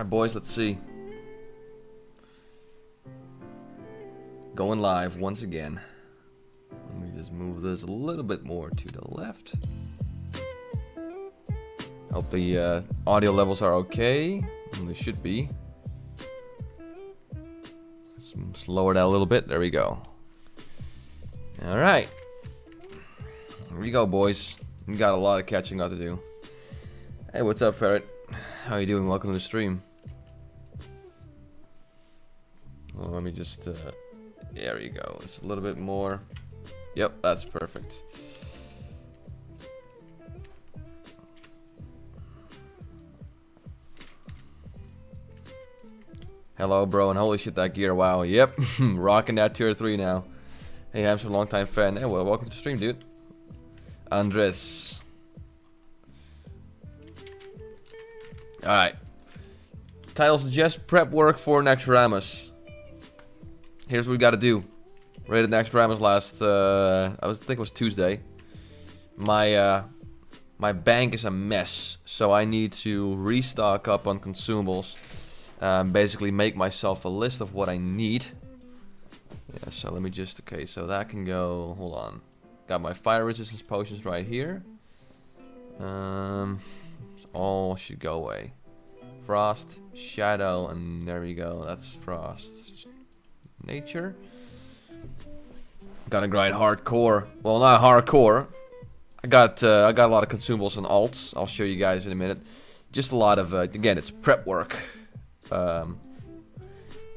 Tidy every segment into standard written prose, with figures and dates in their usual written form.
Alright, boys, let's see. Going live once again. Let me just move this a little bit more to the left. Hope the audio levels are okay. And they should be. Let's lower that a little bit. There we go. Alright. Here we go, boys. We got a lot of catching up to do. Hey, what's up, Ferret? How you doing? Welcome to the stream. Well, let me just... there you go. It's a little bit more. Yep, that's perfect. Hello, bro, and holy shit, that gear, wow. Yep, rocking that tier 3 now. Hey, I'm a long time fan. Hey, well, welcome to the stream, dude. Andres. Alright. Title suggests prep work for Naxxramas. Here's what we gotta do. Rated Naxxramas last, I think it was Tuesday. My bank is a mess, so I need to restock up on consumables. Basically make myself a list of what I need. Yeah, so let me just, okay, so that can go, hold on. Got my fire resistance potions right here. All should go away. Frost, shadow, and there we go. That's frost. Nature. Gotta grind hardcore. Well, not hardcore. I got a lot of consumables and alts. I'll show you guys in a minute. Just a lot of again, it's prep work. I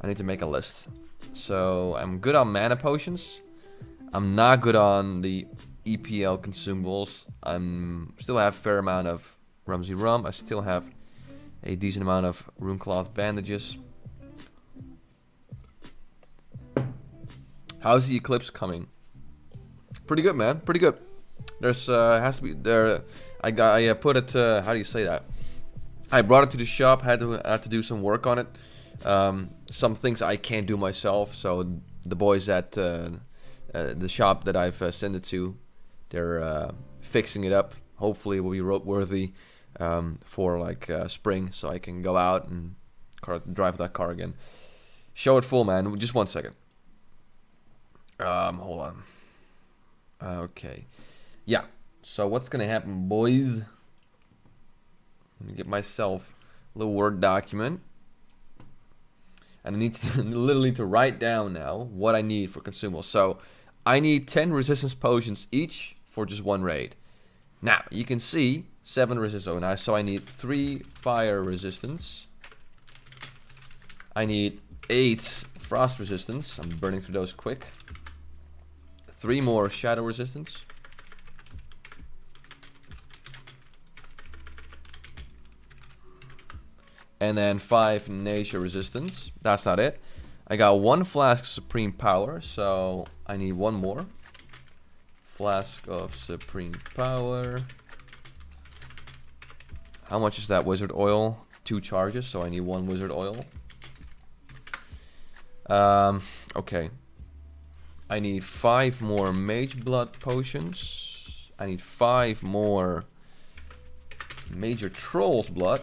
need to make a list. So I'm good on mana potions. I'm not good on the EPL consumables. I'm still have a fair amount of Rumsey Rum. I still have a decent amount of Runecloth bandages. How's the eclipse coming? Pretty good, man. Pretty good. There's has to be there. I put it. How do you say that? I brought it to the shop. Had to do some work on it. Some things I can't do myself. So the boys at the shop that I've sent it to, they're fixing it up. Hopefully, it will be roadworthy for like spring, so I can go out and drive that car again. Show it full, man. Just 1 second. Hold on. Okay. Yeah. So what's gonna happen, boys? Let me get myself a little Word document. And I need to literally to write down now what I need for consumables. So I need 10 resistance potions each for just one raid. Now you can see 7 resistance. Oh, now so I need 3 fire resistance. I need 8 frost resistance. I'm burning through those quick. 3 more shadow resistance. And then 5 nature resistance. That's not it. I got 1 flask supreme power, so I need 1 more. Flask of supreme power. How much is that wizard oil? 2 charges, so I need 1 wizard oil. Okay. I need 5 more mage blood potions. I need 5 more major troll's blood.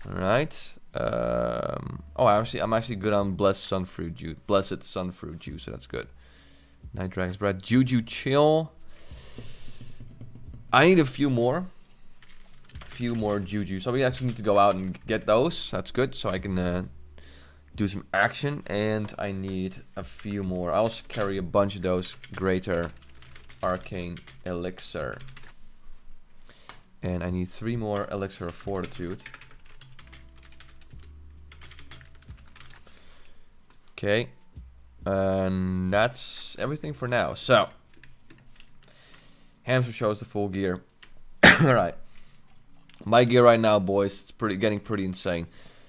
Alright. Oh, I'm actually good on blessed sunfruit juice, so that's good. Night Dragon's Breath. Juju chill. I need a few more. Juju. So we actually need to go out and get those. That's good. So I can do some action. And I need a few more. I also carry a bunch of those greater arcane elixir. And I need 3 more elixir of fortitude. Okay, and that's everything for now. So, Hamster shows the full gear. Alright, my gear right now, boys, it's getting pretty insane.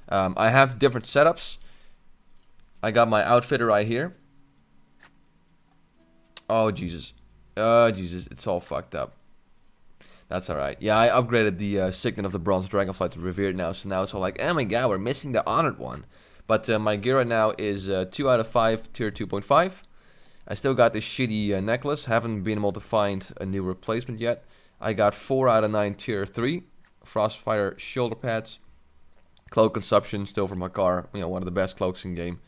I have different setups. I got my outfitter right here. Oh, Jesus. Jesus, it's all fucked up. That's alright. Yeah, I upgraded the Signet of the Bronze Dragonfly to Revered now, so now it's all like, oh my god, we're missing the Honored one. But my gear right now is 2 out of 5, tier 2.5. I still got this shitty necklace. Haven't been able to find a new replacement yet. I got 4 out of 9, tier 3. Frostfire shoulder pads. Cloak consumption, still from my car. You know, one of the best cloaks in game.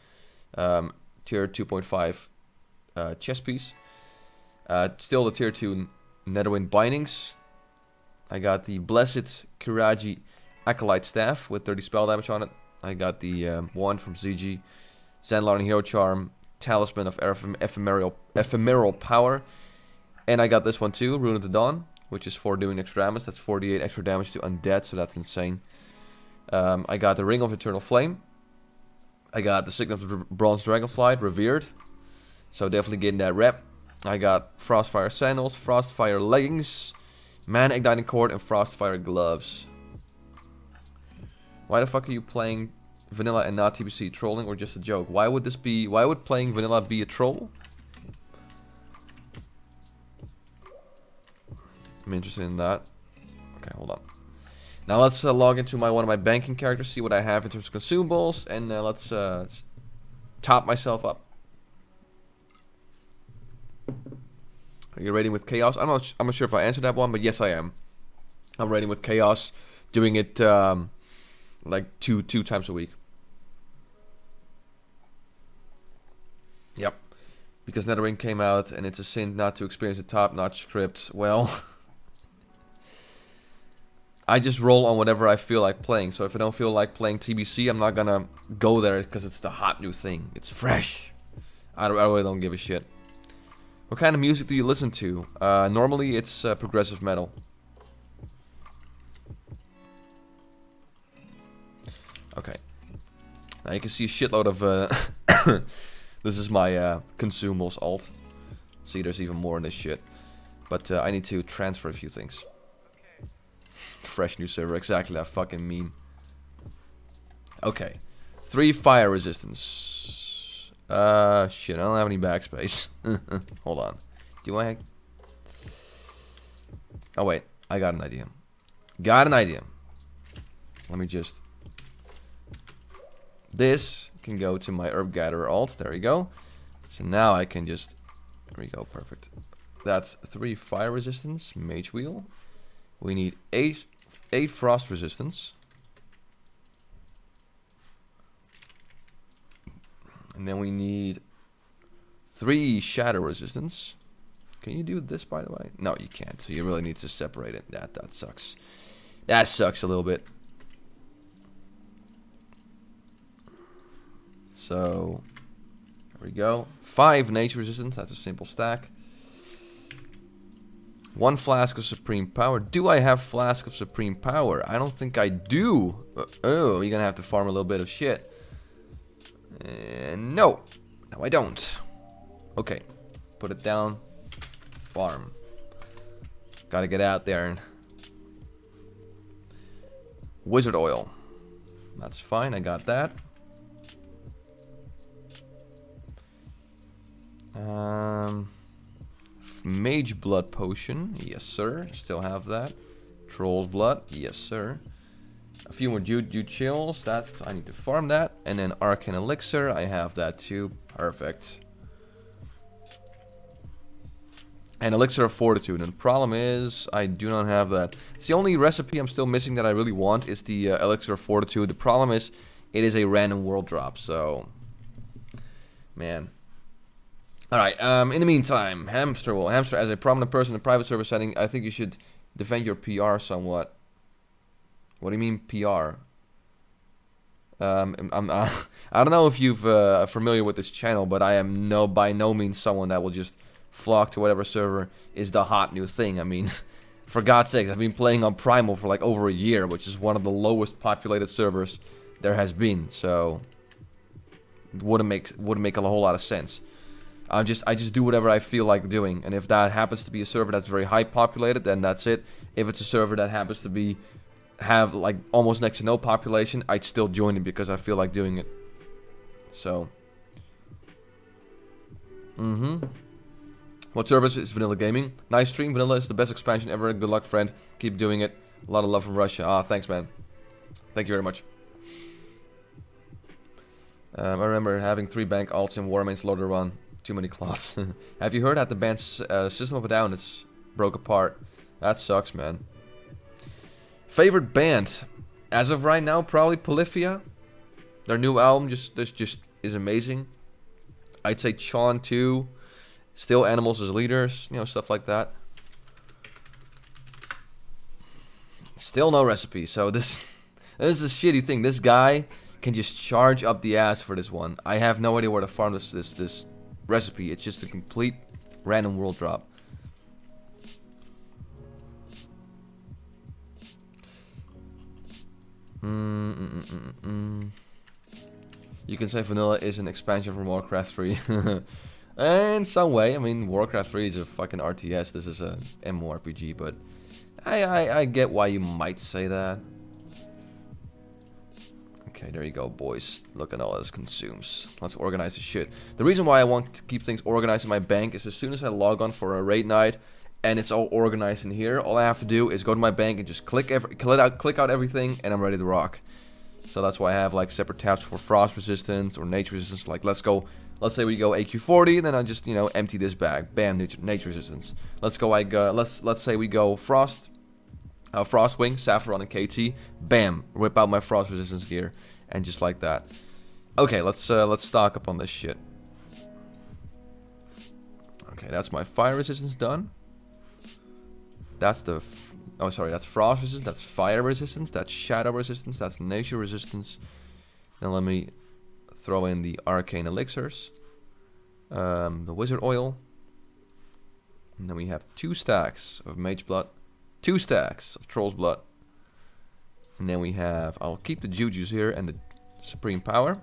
Tier 2.5 chest piece. Still the tier 2 Netherwind bindings. I got the Blessed Kiraji Acolyte Staff with 30 spell damage on it. I got the one from ZG. Zanlar Hero Charm. Talisman of Ephemeral Power. And I got this one too, Rune of the Dawn, which is for doing Naxxramas. That's 48 extra damage to undead, so that's insane. I got the Ring of Eternal Flame. I got the Signet of the Bronze Dragonflight, Revered. So definitely getting that rep. I got Frostfire Sandals, Frostfire Leggings, Mana Igniting Cord, and Frostfire Gloves. Why the fuck are you playing Vanilla and not TBC? Trolling or just a joke? Why would this be... Why would playing Vanilla be a troll? I'm interested in that. Okay, hold on. Now let's log into one of my banking characters, see what I have in terms of consumables, and let's top myself up. Are you raiding with Chaos? I'm not sure if I answered that one, but yes I am. I'm raiding with Chaos, doing it like two times a week. Yep. Because Netherring came out and it's a sin not to experience a top-notch script. Well, I just roll on whatever I feel like playing. So if I don't feel like playing TBC, I'm not gonna go there because it's the hot new thing. It's fresh. I really don't give a shit. What kind of music do you listen to? Normally it's progressive metal. Okay. Now you can see a shitload of... This is my consumables alt. See, there's even more in this shit. But I need to transfer a few things. Okay. Fresh new server, exactly that fucking meme. Okay. 3 fire resistance. Shit, I don't have any backspace. Hold on. Do I... Oh wait, I got an idea. Got an idea. Let me just... This can go to my Herb Gatherer alt. There we go. So now I can just... There we go, perfect. That's 3 fire resistance, mage wheel. We need 8 frost resistance. And then we need 3 shadow resistance. Can you do this, by the way? No, you can't. So you really need to separate it. That sucks. That sucks a little bit. So, there we go. 5 nature resistance, that's a simple stack. 1 flask of supreme power. Do I have flask of supreme power? I don't think I do. Oh, you're gonna have to farm a little bit of shit. No. No, I don't. Okay. Put it down. Farm. Gotta get out there and... Wizard oil. That's fine, I got that. Mage blood potion, yes sir, still have that. Troll's blood, yes sir. A few more Jude chills, that I need to farm that. And then arcane elixir, I have that too, perfect. And elixir of fortitude, and the problem is I do not have that. It's the only recipe I'm still missing that I really want is the elixir of fortitude. The problem is it is a random world drop, so man. Alright, in the meantime, Hamster, as a prominent person in a private server setting, I think you should defend your PR somewhat. What do you mean PR? I don't know if you've familiar with this channel, but I am by no means someone that will just flock to whatever server is the hot new thing. I mean, for God's sake, I've been playing on Primal for like over a year, which is one of the lowest populated servers there has been, so it wouldn't make a whole lot of sense. I just do whatever I feel like doing, and if that happens to be a server that's very high populated, then that's it. If it's a server that happens to have like almost next to no population, I'd still join it because I feel like doing it. So, what service is Vanillagaming? Nice stream. Vanilla is the best expansion ever. Good luck, friend. Keep doing it. A lot of love from Russia. Ah, thanks, man. Thank you very much. I remember having 3 bank alts in Warmane's loader run. Too many cloths. Have you heard that the band's System of a Down is broke apart? That sucks, man. Favorite band? As of right now, probably Polyphia. Their new album just is amazing. I'd say Chon too. Still Animals as Leaders, you know, stuff like that. Still no recipe, so this is a shitty thing. This guy can just charge up the ass for this one. I have no idea where to farm this recipe. It's just a complete random world drop. You can say vanilla is an expansion from Warcraft 3. In some way, I mean, Warcraft 3 is a fucking RTS. This is a MMORPG, but I get why you might say that. Okay, there you go, boys. Look at all this consumes. Let's organize the shit. The reason why I want to keep things organized in my bank is as soon as I log on for a raid night and it's all organized in here, all I have to do is go to my bank and just click out everything, and I'm ready to rock. So that's why I have like separate tabs for frost resistance or nature resistance. Like let's say we go AQ40, then I just, you know, empty this bag. Bam, nature resistance. Let's say we go frost. Frostwing, Saffron, and KT. Bam, rip out my frost resistance gear, and just like that. Okay, let's stock up on this shit. Okay, that's my fire resistance done. That's the that's frost resistance. That's fire resistance. That's shadow resistance. That's nature resistance. Then let me throw in the arcane elixirs, the wizard oil, and then we have 2 stacks of mage blood. 2 stacks of Troll's Blood. And then we have, I'll keep the Jujus here and the Supreme Power.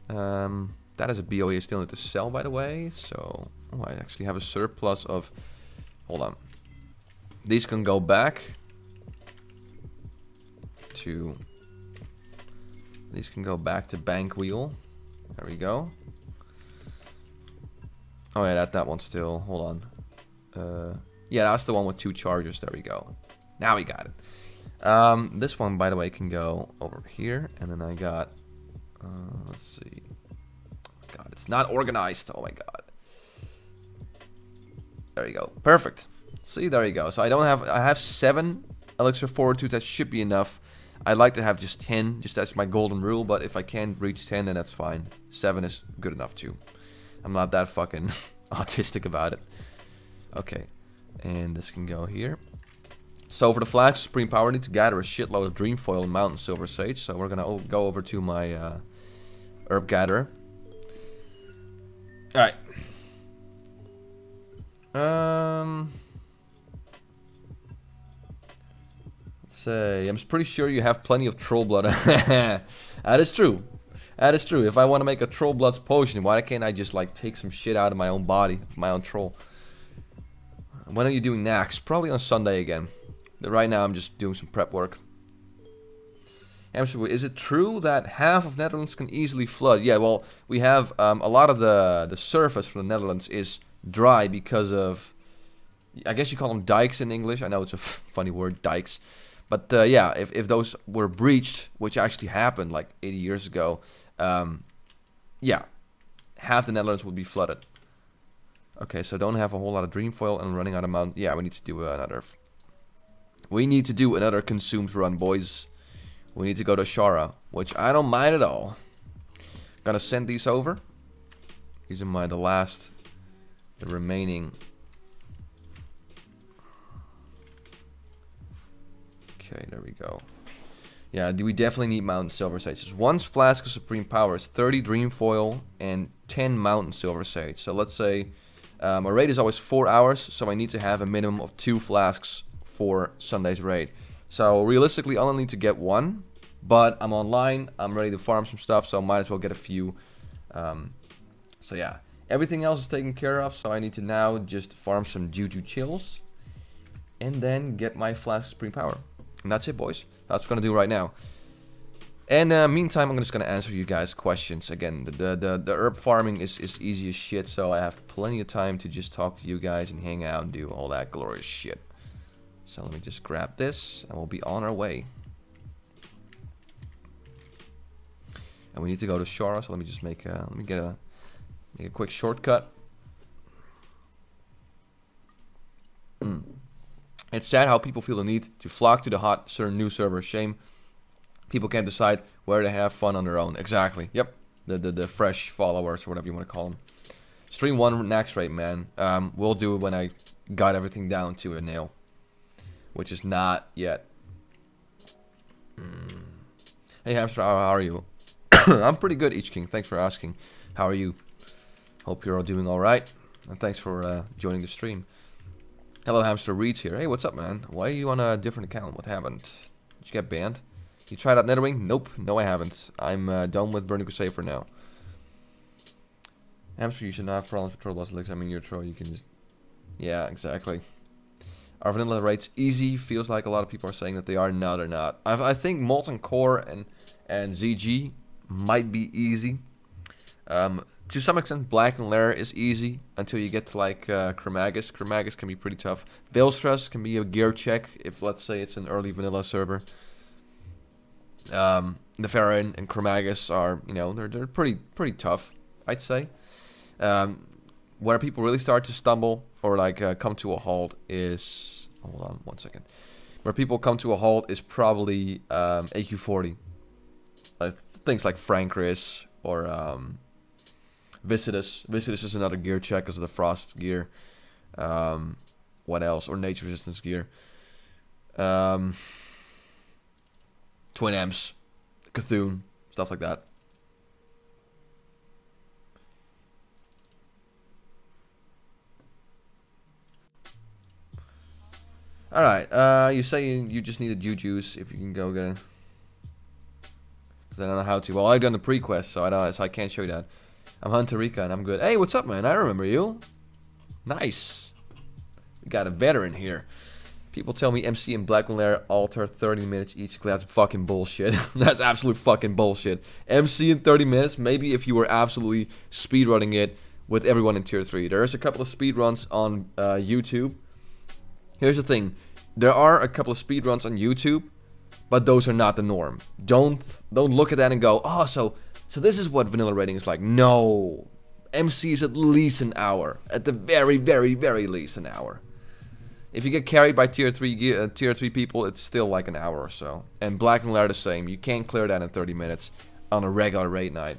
That is a BOE I still need to sell, by the way. So, oh, I actually have a surplus of, hold on. These can go back to, Bank Wheel. There we go. Oh yeah, that one still, hold on. Yeah, that's the one with 2 chargers. There we go. Now we got it. This one, by the way, can go over here. And then I got... let's see. God, it's not organized. Oh my god. There you go. Perfect. See, there you go. So I have 7 elixir fortitude. That should be enough. I'd like to have just 10. Just that's my golden rule. But if I can't reach 10, then that's fine. 7 is good enough too. I'm not that fucking autistic about it. Okay. And this can go here. So for the flask Supreme Power, I need to gather a shitload of Dream Foil and Mountain Silver Sage. So we're gonna go over to my herb gatherer. Alright. Let's say, I'm pretty sure you have plenty of Troll Blood. That is true. That is true. If I want to make a Troll Bloods potion, why can't I just like take some shit out of my own body, my own troll? When are you doing Naxx? Probably on Sunday again. Right now I'm just doing some prep work. Is it true that half of Netherlands can easily flood? Yeah, well, we have a lot of the surface from the Netherlands is dry because of, I guess you call them dikes in English. I know it's a funny word, dikes. But yeah, if those were breached, which actually happened like 80 years ago, yeah, half the Netherlands would be flooded. Okay, so don't have a whole lot of dream foil and running out of mount. Yeah, we need to do another. We need to do another consumes run, boys. We need to go to Shara, which I don't mind at all. Gonna send these over. These are the remaining. Okay, there we go. Yeah, we definitely need Mountain Silver Sage. 1 flask of Supreme Power is 30 Dream Foil and 10 Mountain Silver Sage. So let's say my raid is always 4 hours, so I need to have a minimum of 2 flasks for Sunday's raid. So realistically, I only need to get 1, but I'm online, I'm ready to farm some stuff, so I might as well get a few. So yeah, everything else is taken care of, so I need to now just farm some Juju Chills and then get my flask of Supreme Power. And that's it, boys. That's what I'm gonna do right now. And meantime, I'm just gonna answer you guys' questions. Again, the herb farming is easy as shit, so I have plenty of time to just talk to you guys and hang out and do all that glorious shit. So let me just grab this, and we'll be on our way. And we need to go to Shara, so let me just make a quick shortcut. It's sad how people feel the need to flock to the hot certain new server. Shame people can't decide where to have fun on their own. Exactly. Yep. The fresh followers or whatever you want to call them. Stream 1 Nax rate, man. We'll do it when I got everything down to a nail, which is not yet. Hey Hamster, how are you? I'm pretty good, Each King. Thanks for asking. How are you? Hope you're all doing all right. And thanks for joining the stream. Hello, Hamster Reeds here. Hey, what's up, man? Why are you on a different account? What happened? Did you get banned? You tried out Netherwing? Nope. No, I haven't. I'm done with Burning Crusade for now. Hamster, you should not have problems with troll boss licks. I mean, you're a troll. You can just... Yeah, exactly. Are vanilla rates easy? Feels like a lot of people are saying that they are. No, they're not. I think Molten Core and ZG might be easy. To some extent, Black and Lair is easy until you get to like Chromagus. Chromagus can be pretty tough. Veilstress can be a gear check if, let's say, it's an early vanilla server. Neferin and Chromagus are, you know, they're pretty tough, I'd say. Where people really start to stumble or like come to a halt is, hold on 1 second. Where people come to a halt is probably AQ40. Things like Frankris or Visitus. Visitus is another gear check because of the frost gear. What else? Or nature resistance gear. Twin Amps, Cthulhu, stuff like that. Alright, you say you just need a juice if you can go get it. Because I don't know how to. Well, I've done the pre-quest, so I can't show you that. I'm Hunter Rika and I'm good. Hey, what's up, man? I remember you. Nice. We got a veteran here. People tell me MC and Black and Lair alter 30 minutes each. That's fucking bullshit. That's absolute fucking bullshit. MC in 30 minutes, maybe if you were absolutely speedrunning it with everyone in tier 3. There's a couple of speedruns on YouTube. Here's the thing. There are a couple of speedruns on YouTube, but those are not the norm. Don't look at that and go, oh, so this is what vanilla rating is like. No. MC is at least an hour. At the very, very, very least an hour. If you get carried by tier 3 people, it's still like an hour or so. And Black and Lair the same. You can't clear that in 30 minutes on a regular raid night.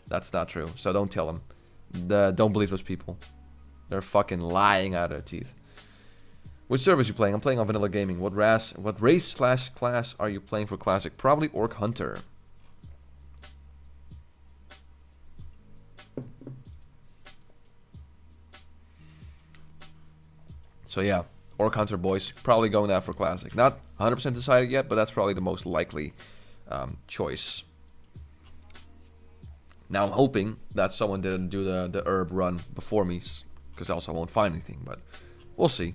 That's not true. So don't tell them. Don't believe those people. They're fucking lying out of their teeth. Which server are you playing? I'm playing on Vanillagaming. What race/class are you playing for Classic? Probably Orc Hunter. So yeah. Orc Hunter, boys, probably going out for Classic. Not 100% decided yet, but that's probably the most likely choice. Now I'm hoping that someone didn't do the herb run before me, because else I won't find anything, but we'll see.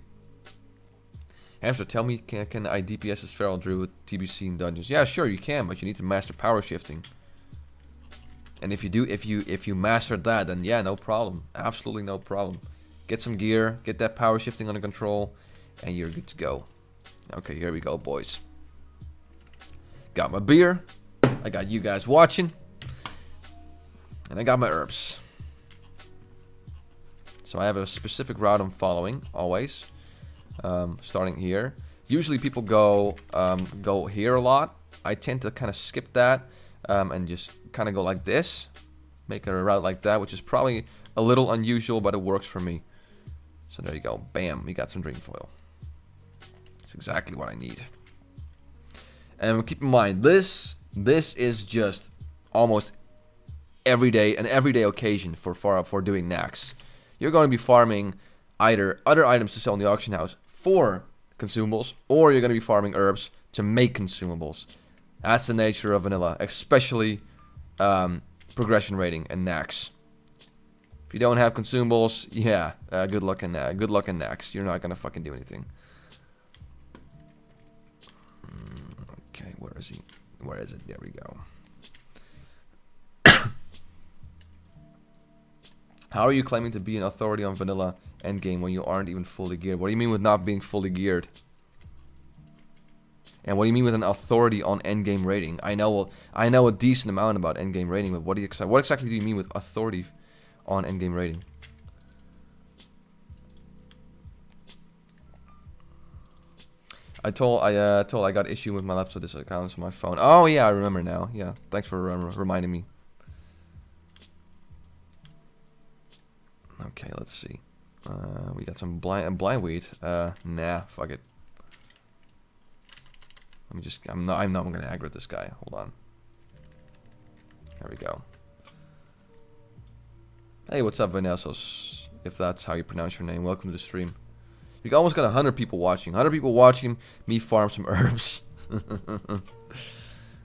Hamster, tell me, can I DPS as Feral Druid TBC in dungeons? Yeah, sure you can, but you need to master power shifting. And if you do, if you mastered that, then yeah, no problem, absolutely no problem. Get some gear, get that power shifting under control, and you're good to go. Okay, here we go, boys. Got my beer. I got you guys watching. And I got my herbs. So I have a specific route I'm following, always. Starting here. Usually people go here a lot. I tend to kind of skip that and just kind of go like this. Make a route like that, which is probably a little unusual, but it works for me. So there you go. Bam, we got some dream foil. That's exactly what I need. And keep in mind, this is just almost an everyday occasion for doing Nax. You're going to be farming either other items to sell in the auction house for consumables, or you're going to be farming herbs to make consumables. That's the nature of vanilla, especially progression rating and Nax. If you don't have consumables, yeah, good luck in Nax. You're not gonna fucking do anything. Okay, where is he? Where is it? There we go. How are you claiming to be an authority on vanilla endgame when you aren't even fully geared? What do you mean with not being fully geared? And what do you mean with an authority on endgame rating? I know a decent amount about endgame rating, but what exactly do you mean with authority on endgame rating? told I got issue with my laptop. This account on my phone. Oh yeah, I remember now. Yeah, thanks for reminding me. Okay, let's see. We got some blind wheat. Nah, fuck it. Let me just. I'm not gonna aggro this guy. Hold on. There we go. Hey, what's up, Vanessa? If that's how you pronounce your name, welcome to the stream. We almost got 100 people watching. 100 people watching me farm some herbs.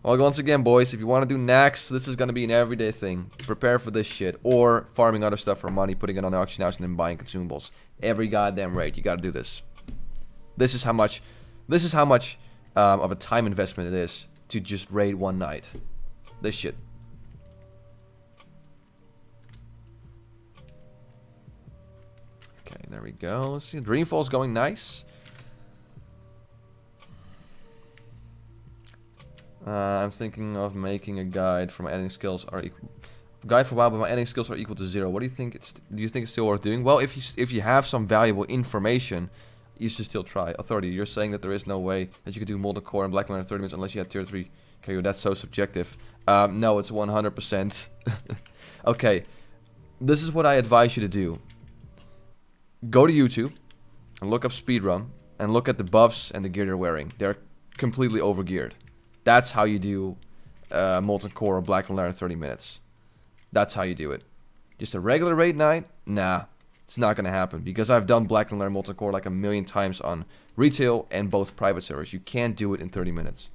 Well, once again, boys, if you want to do Naxx, this is going to be an everyday thing. Prepare for this shit. Or farming other stuff for money, putting it on the auction house, and then buying consumables. Every goddamn rate, you got to do this. This is how much of a time investment it is to just raid one night. This shit. Okay, there we go. Let's see. Dreamfall's going nice. I'm thinking of making a guide for my editing skills are equal. Guide for WoW, but my editing skills are equal to 0. What do you think? Do you think it's still worth doing? Well, if you have some valuable information, you should still try. Authority, you're saying that there is no way that you could do Molten Core and Black Miner in 30 minutes unless you had tier 3 KO. That's so subjective. No, it's 100%. Okay, this is what I advise you to do. Go to YouTube and look up speedrun and look at the buffs and the gear they're wearing. They're completely overgeared. That's how you do Molten Core or Black Miner in 30 minutes. That's how you do it. Just a regular raid night? Nah. It's not going to happen because I've done Black and Molten Core like 1,000,000 times on retail and both private servers. You can't do it in 30 minutes.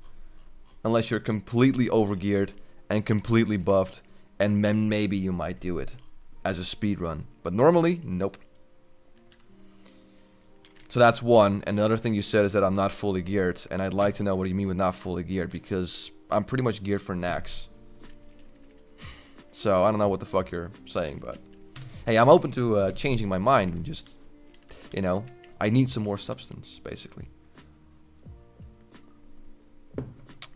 Unless you're completely overgeared and completely buffed, and then maybe you might do it as a speed run. But normally, nope. So that's one. And the other thing you said is that I'm not fully geared, and I'd like to know what you mean with not fully geared because I'm pretty much geared for Naxx. So I don't know what the fuck you're saying, but hey, I'm open to changing my mind and just, you know, I need some more substance, basically.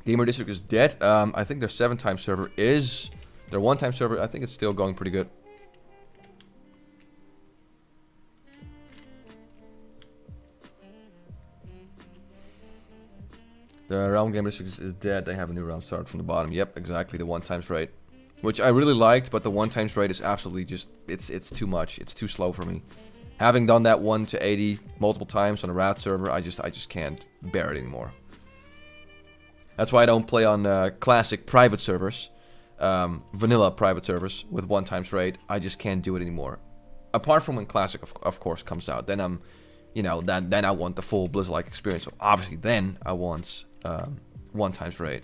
Gamer District is dead. I think their 7-time server is. Their 1-time server, I think it's still going pretty good. The Realm Gamer District is dead. They have a new round start from the bottom. Yep, exactly. The 1-times rate. Which I really liked, but the 1-times rate is absolutely just, it's too much. It's too slow for me. Having done that 1 to 80 multiple times on a rat server, I just can't bear it anymore. That's why I don't play on classic private servers, vanilla private servers with 1-times rate. I just can't do it anymore. Apart from when classic, of course, comes out, then I'm, you know, then I want the full Blizzard-like experience. So obviously, then I want 1-times rate.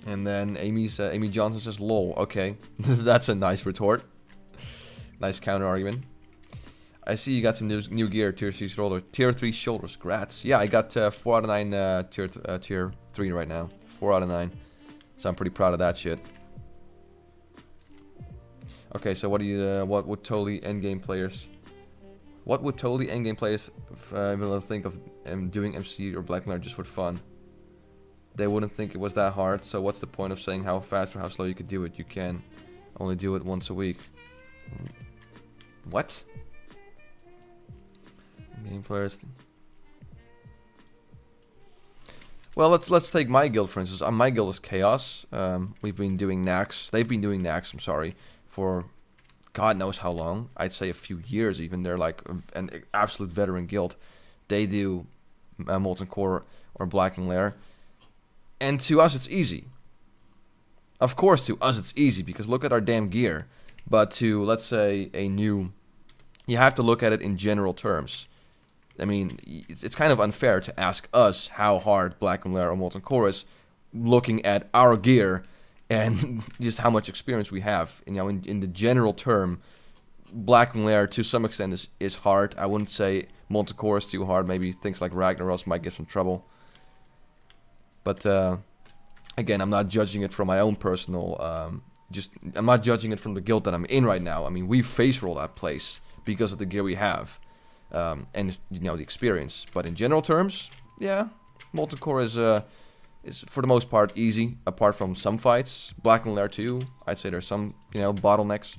And then Amy Johnson says, lol. Okay, that's a nice retort. Nice counter argument. I see you got some new gear, tier 3 shoulder, tier 3 shoulders. Grats. Yeah, I got 4 out of 9 tier 3 right now. 4 out of 9. So I'm pretty proud of that shit. Okay, so what would totally endgame players? What would totally endgame players think of doing MC or Black Miner just for fun? They wouldn't think it was that hard, so what's the point of saying how fast or how slow you could do it? You can only do it once a week. What? Game players. Well, let's take my guild for instance. My guild is Chaos. We've been doing Naxx. They've been doing Naxx. I'm sorry, for God knows how long. I'd say a few years even. They're like an absolute veteran guild. They do Molten Core or Black and Lair. And to us, it's easy. Of course, to us, it's easy because look at our damn gear. But to, let's say, a new... You have to look at it in general terms. I mean, it's kind of unfair to ask us how hard Black and Lair or Molten Core is looking at our gear and just how much experience we have. You know, in the general term, Black and Lair, to some extent, is hard. I wouldn't say Molten Core is too hard. Maybe things like Ragnaros might give some trouble. But again, I'm not judging it from my own personal. I'm not judging it from the guild that I'm in right now. I mean, we face roll that place because of the gear we have, and you know the experience. But in general terms, yeah, Molten Core is for the most part easy. Apart from some fights, Black and Lair too. I'd say there's some bottlenecks.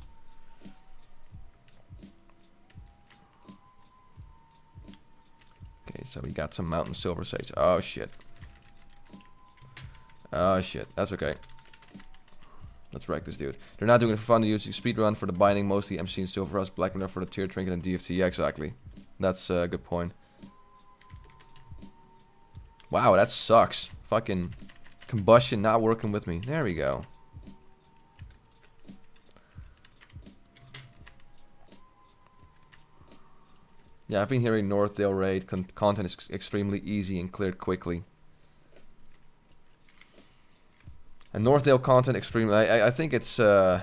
So we got some Mountain Silver Sage. Oh shit. Oh shit. That's okay. Let's wreck this dude. They're not doing it for fun. They're using speedrun for the binding, mostly MC and Silver Rust, Black Mirror for the tier trinket, and DFT. Yeah, exactly. That's a good point. Wow, that sucks. Fucking combustion not working with me. There we go. Yeah, I've been hearing Northdale raid content is extremely easy and cleared quickly. And Northdale content extremely. I think it's. I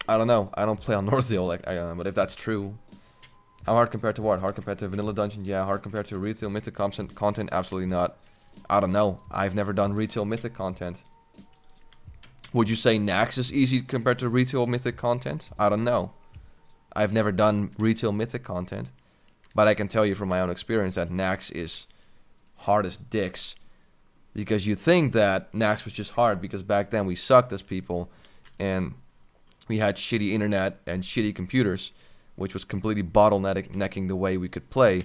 don't know. I don't play on Northdale, like, but if that's true, how hard compared to what? Hard compared to Vanilla Dungeon? Yeah. Hard compared to retail mythic content? Absolutely not. I don't know. I've never done retail mythic content. Would you say Naxx is easy compared to retail mythic content? I don't know. I've never done retail mythic content, but I can tell you from my own experience that Naxx is hard as dicks. Because you think that Naxx was just hard because back then we sucked as people and we had shitty internet and shitty computers, which was completely bottlenecking the way we could play.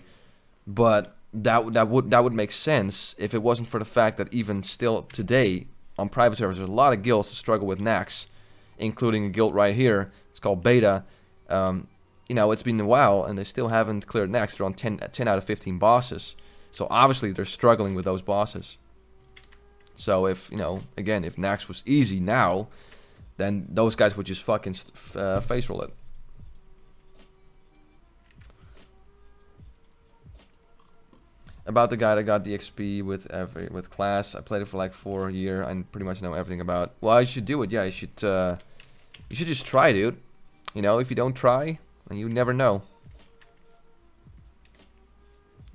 But that would make sense if it wasn't for the fact that even still today on private servers there's a lot of guilds that struggle with Naxx, including a guild right here. It's called Beta. You know, it's been a while and they still haven't cleared Naxx. They're on 10 out of 15 bosses. So obviously they're struggling with those bosses. So if, you know, again, if Naxx was easy now, then those guys would just fucking face roll it. About the guy that got the XP with class, I played it for like 4 years and pretty much know everything about. Well, you should do it. Yeah, you should just try, dude. You know, if you don't try, then you never know.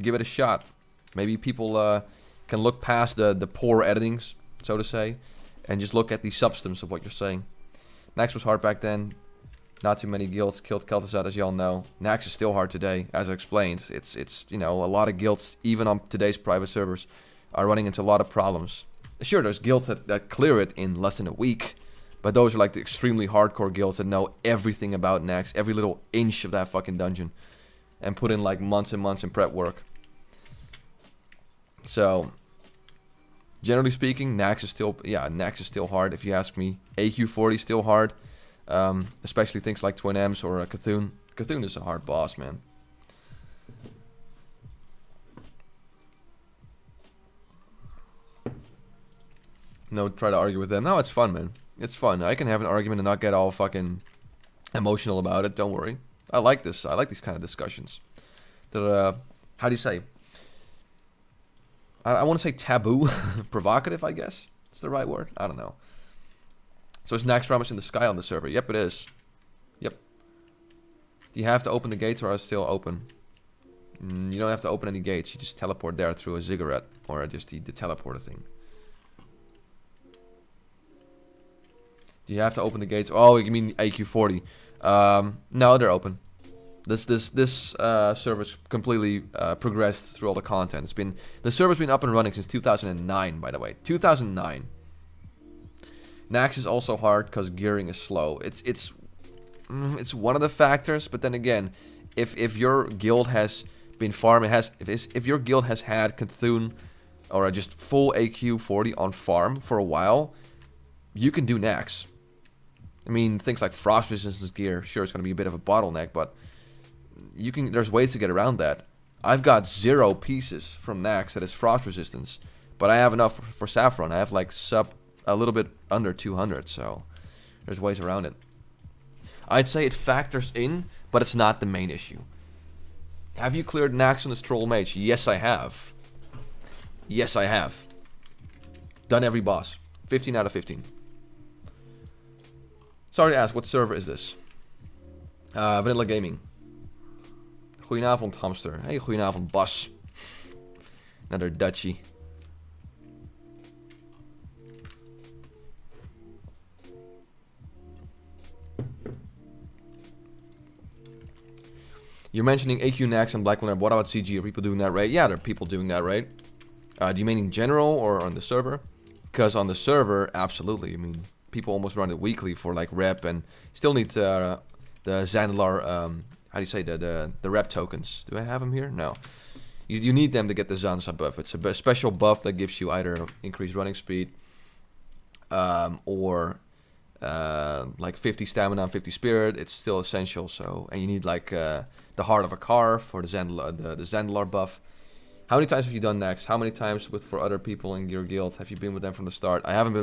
Give it a shot. Maybe people can look past the poor editings, so to say, and just look at the substance of what you're saying. Naxx was hard back then. Not too many guilds killed Kel'Thuzad, as y'all know. Naxx is still hard today, as I explained. It's you know, a lot of guilds, even on today's private servers, are running into a lot of problems. Sure, there's guilds that clear it in less than a week, but those are like the extremely hardcore guilds that know everything about Naxx, every little inch of that fucking dungeon, and put in like months and months in prep work. So, generally speaking, Naxx is still hard if you ask me. AQ40 is still hard, especially things like Twin M's or Cthulhu. Cthulhu is a hard boss, man. No, try to argue with them. No, it's fun, man. It's fun. I can have an argument and not get all fucking emotional about it. Don't worry. I like this. I like these kind of discussions. That how do you say? I want to say taboo, provocative, I guess. Is the right word? I don't know. So is Naxxramas in the sky on the server? Yep, it is. Yep. Do you have to open the gates or are they still open? You don't have to open any gates. You just teleport there through a ziggurat or just the teleporter thing. Do you have to open the gates? Oh, you mean AQ40? No, they're open. This server's completely progressed through all the content. The server's been up and running since 2009, by the way. 2009. Naxx is also hard because gearing is slow. It's one of the factors, but then again, if your guild has been farming, if your guild has had Cthulhu or just full AQ40 on farm for a while, you can do Naxx. I mean, things like frost resistance gear, sure, it's going to be a bit of a bottleneck, but there's ways to get around that. I've got 0 pieces from Naxx that is frost resistance, but I have enough for Saffron. I have like a little bit under 200, so there's ways around it. I'd say it factors in, but it's not the main issue. Have you cleared Naxx on this Troll Mage? Yes, I have. Yes, I have. Done every boss. 15 out of 15. Sorry to ask, what server is this? Vanillagaming. Goedenavond, hamster. Hey, goedenavond, Bas. Another Dutchie. You're mentioning AQ Naxx and Black Mirror. What about CG? Are people doing that right? Yeah, there are people doing that right. Do you mean in general or on the server? Because on the server, absolutely. I mean, people almost run it weekly for like rep and still need the Zandalar, how do you say, the rep tokens. Do I have them here? No. You need them to get the Zanza buff. It's a special buff that gives you either increased running speed, or like 50 stamina and 50 spirit. It's still essential. So, and you need like the heart of a car for the Zandalar buff. How many times have you done Naxx? How many times for other people in your guild have you been with them from the start? I haven't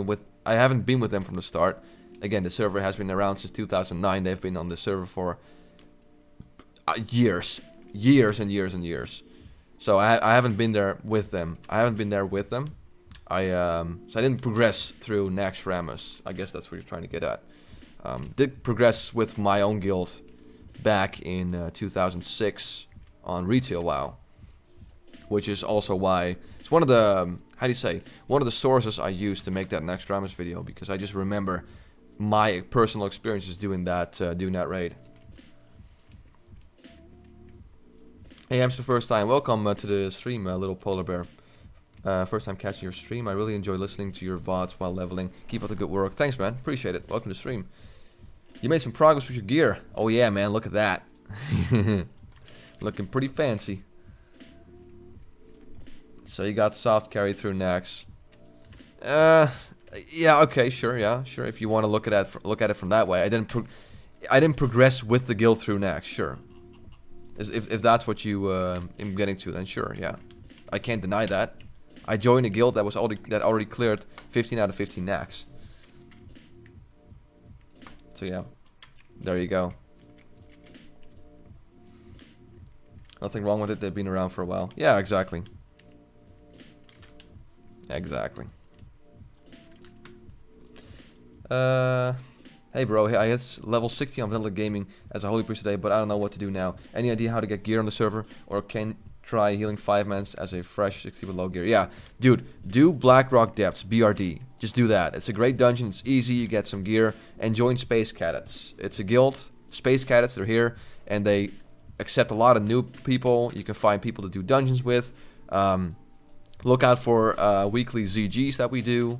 been with them from the start. Again, the server has been around since 2009. They've been on the server for years and years and years. So I haven't been there with them. So I didn't progress through Naxxramas. I guess that's what you're trying to get at. Did progress with my own guild back in 2006 on Retail WoW, which is also why it's one of the one of the sources I used to make that Naxxramas video, because I just remember my personal experiences doing that raid. Hey, it's the first time. Welcome to the stream, little polar bear. First time catching your stream. I really enjoy listening to your VODs while leveling. Keep up the good work. Thanks, man. Appreciate it. Welcome to the stream. You made some progress with your gear. Oh yeah, man. Look at that. Looking pretty fancy. So you got soft carry through Naxx. Yeah. Okay. Sure. Yeah. Sure. If you want to look at it from that way. I didn't progress with the guild through Naxx. Sure. If that's what you am getting to, then sure. Yeah. I can't deny that. I joined a guild that already cleared 15 out of 15 Naxx. So yeah, there you go. Nothing wrong with it. They've been around for a while. Yeah, exactly. Exactly. Hey bro, I hit level 60 on Vanillagaming as a holy priest today, but I don't know what to do now. Any idea how to get gear on the server, or can try healing 5 mans as a fresh 60 with low gear? Yeah, dude, do Blackrock Depths, BRD. Just do that. It's a great dungeon. It's easy. You get some gear, and join Space Cadets. It's a guild. Space Cadets, they're here, and they accept a lot of new people. You can find people to do dungeons with. Look out for weekly ZGs that we do.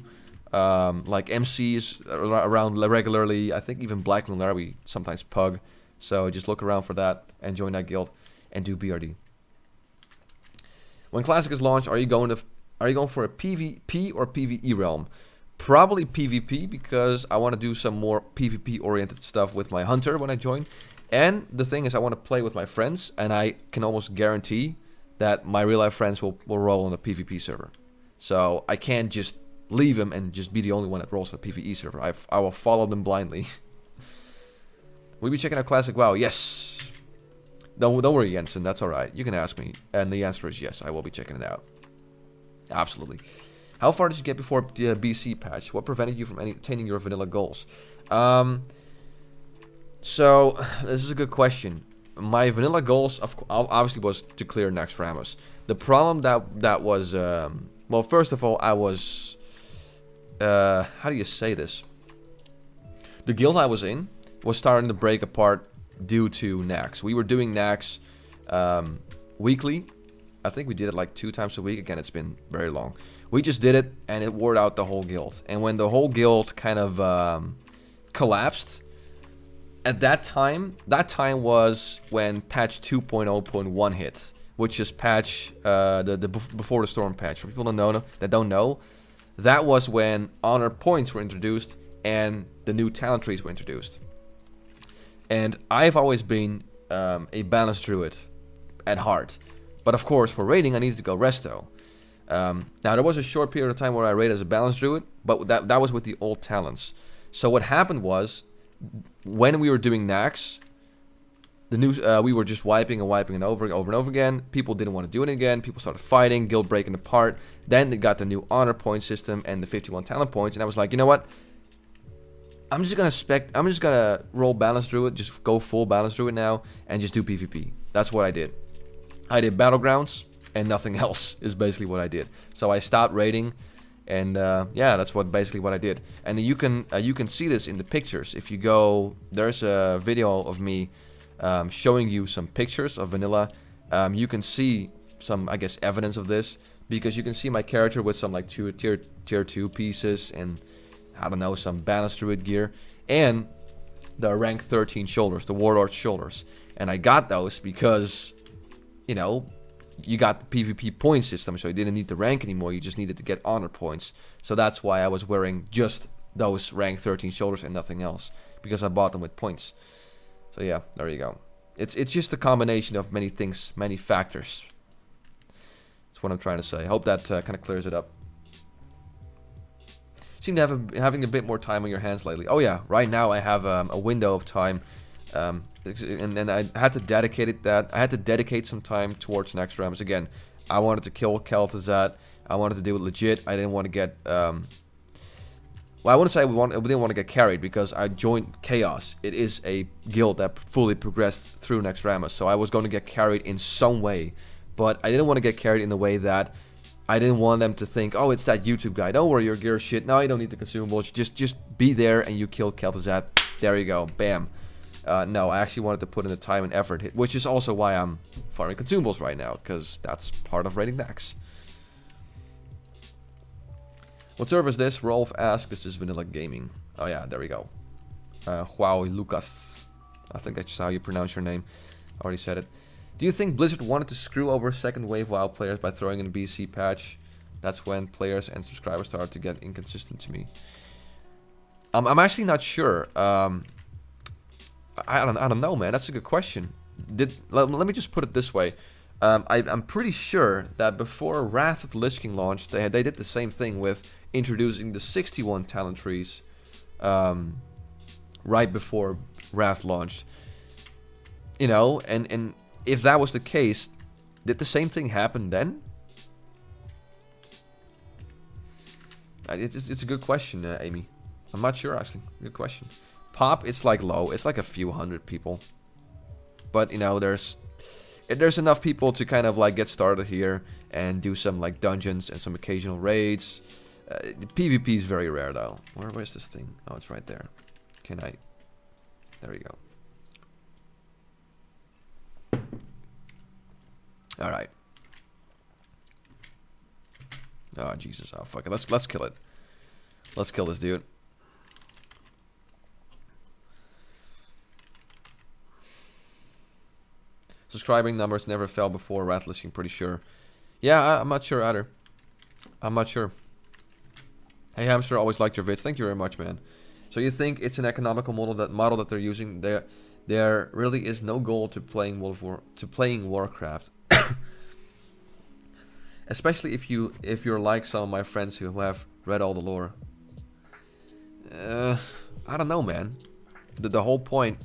Like MCs around regularly. I think even Black Lunar we sometimes pug. So just look around for that and join that guild and do BRD. When Classic is launched, are you going for a PvP or PvE realm? Probably PvP, because I want to do some more PvP oriented stuff with my hunter when I join. And the thing is, I want to play with my friends, and I can almost guarantee that my real life friends will roll on a PvP server. So I can't just leave them and just be the only one that rolls on a PvE server. I will follow them blindly. Will you be checking out Classic WoW? Yes. Don't worry, Jensen. That's alright. You can ask me. And the answer is yes, I will be checking it out. Absolutely. How far did you get before the BC patch? What prevented you from attaining your vanilla goals? So, this is a good question. My vanilla goals, obviously, was to clear Naxxramas. The problem that was... well, first of all, I was... how do you say this? The guild I was in was starting to break apart due to Naxx. We were doing Naxx weekly. I think we did it like 2 times a week. Again, it's been very long. We just did it, and it wore out the whole guild. And when the whole guild kind of collapsed, at that time was when patch 2.0.1 hit, which is patch the before the storm patch. For people that don't know, that was when honor points were introduced and the new talent trees were introduced. And I've always been a balanced druid at heart. But of course, for raiding, I needed to go resto. Now, there was a short period of time where I raided as a balanced druid, but that was with the old talents. So what happened was, when we were doing Naxx, we were just wiping and over and over again. People didn't want to do it again. People started fighting, guild breaking apart. Then they got the new honor point system and the 51 talent points, and I was like, you know what? I'm just gonna roll balanced druid, just go full balanced druid now, and just do PvP. That's what I did. I did battlegrounds and nothing else is basically what I did. So I stopped raiding, and yeah, that's basically what I did. And you can see this in the pictures. If you go, there's a video of me showing you some pictures of vanilla. You can see some, I guess, evidence of this, because you can see my character with some like tier 2 pieces and, I don't know, some balanced druid gear, and the rank 13 shoulders, the warlord shoulders. And I got those because, you know, you got the PvP point system, so you didn't need the rank anymore. You just needed to get honor points. So that's why I was wearing just those rank 13 shoulders and nothing else, because I bought them with points. So yeah, there you go. It's just a combination of many things, many factors. That's what I'm trying to say. I hope that kind of clears it up. Seem to have having a bit more time on your hands lately. Oh yeah, right now I have a window of time, and then I had to dedicate some time towards Naxxramas. Again, I wanted to kill Kel'Thuzad. I wanted to do it legit. I didn't want to get well, I wouldn't say we didn't want to get carried, because I joined Chaos. It is a guild that fully progressed through Naxxramas, so I was going to get carried in some way, but I didn't want to get carried in the way that I didn't want them to think, oh, it's that YouTube guy. Don't worry, your gear shit. Now you don't need the consumables. Just be there and you kill Kel'Thuzad. There you go. Bam. No, I actually wanted to put in the time and effort, which is also why I'm farming consumables right now, because that's part of raiding Nax. What server is this? Rolf asked. This is Vanillagaming. Oh yeah, there we go. Wow, Lucas. I think that's how you pronounce your name. I already said it. Do you think Blizzard wanted to screw over second wave WoW players by throwing in a BC patch? That's when players and subscribers started to get inconsistent to me. I'm actually not sure. I don't know, man. That's a good question. Let me just put it this way. I'm pretty sure that before Wrath of the Lich King launched, they did the same thing with introducing the 61 talent trees right before Wrath launched. You know, and if that was the case, did the same thing happen then? It's a good question, Amy. I'm not sure, actually. Good question. Pop, it's like low. It's like a few hundred people. But, you know, there's enough people to kind of like get started here and do some like dungeons and some occasional raids. PvP is very rare, though. Where's this thing? Oh, it's right there. Can I... There we go. Alright. Oh, Jesus. Oh, fuck it. Let's kill it. Let's kill this dude. Subscribing numbers never fell before Wrath of the Lich King, pretty sure. Yeah, I'm not sure either. I'm not sure. Hey, Hamster, always liked your vids. Thank you very much, man. So you think it's an economical model that they're using? There really is no goal to playing Warcraft. Especially if you're like some of my friends who have read all the lore. I don't know, man. The whole point.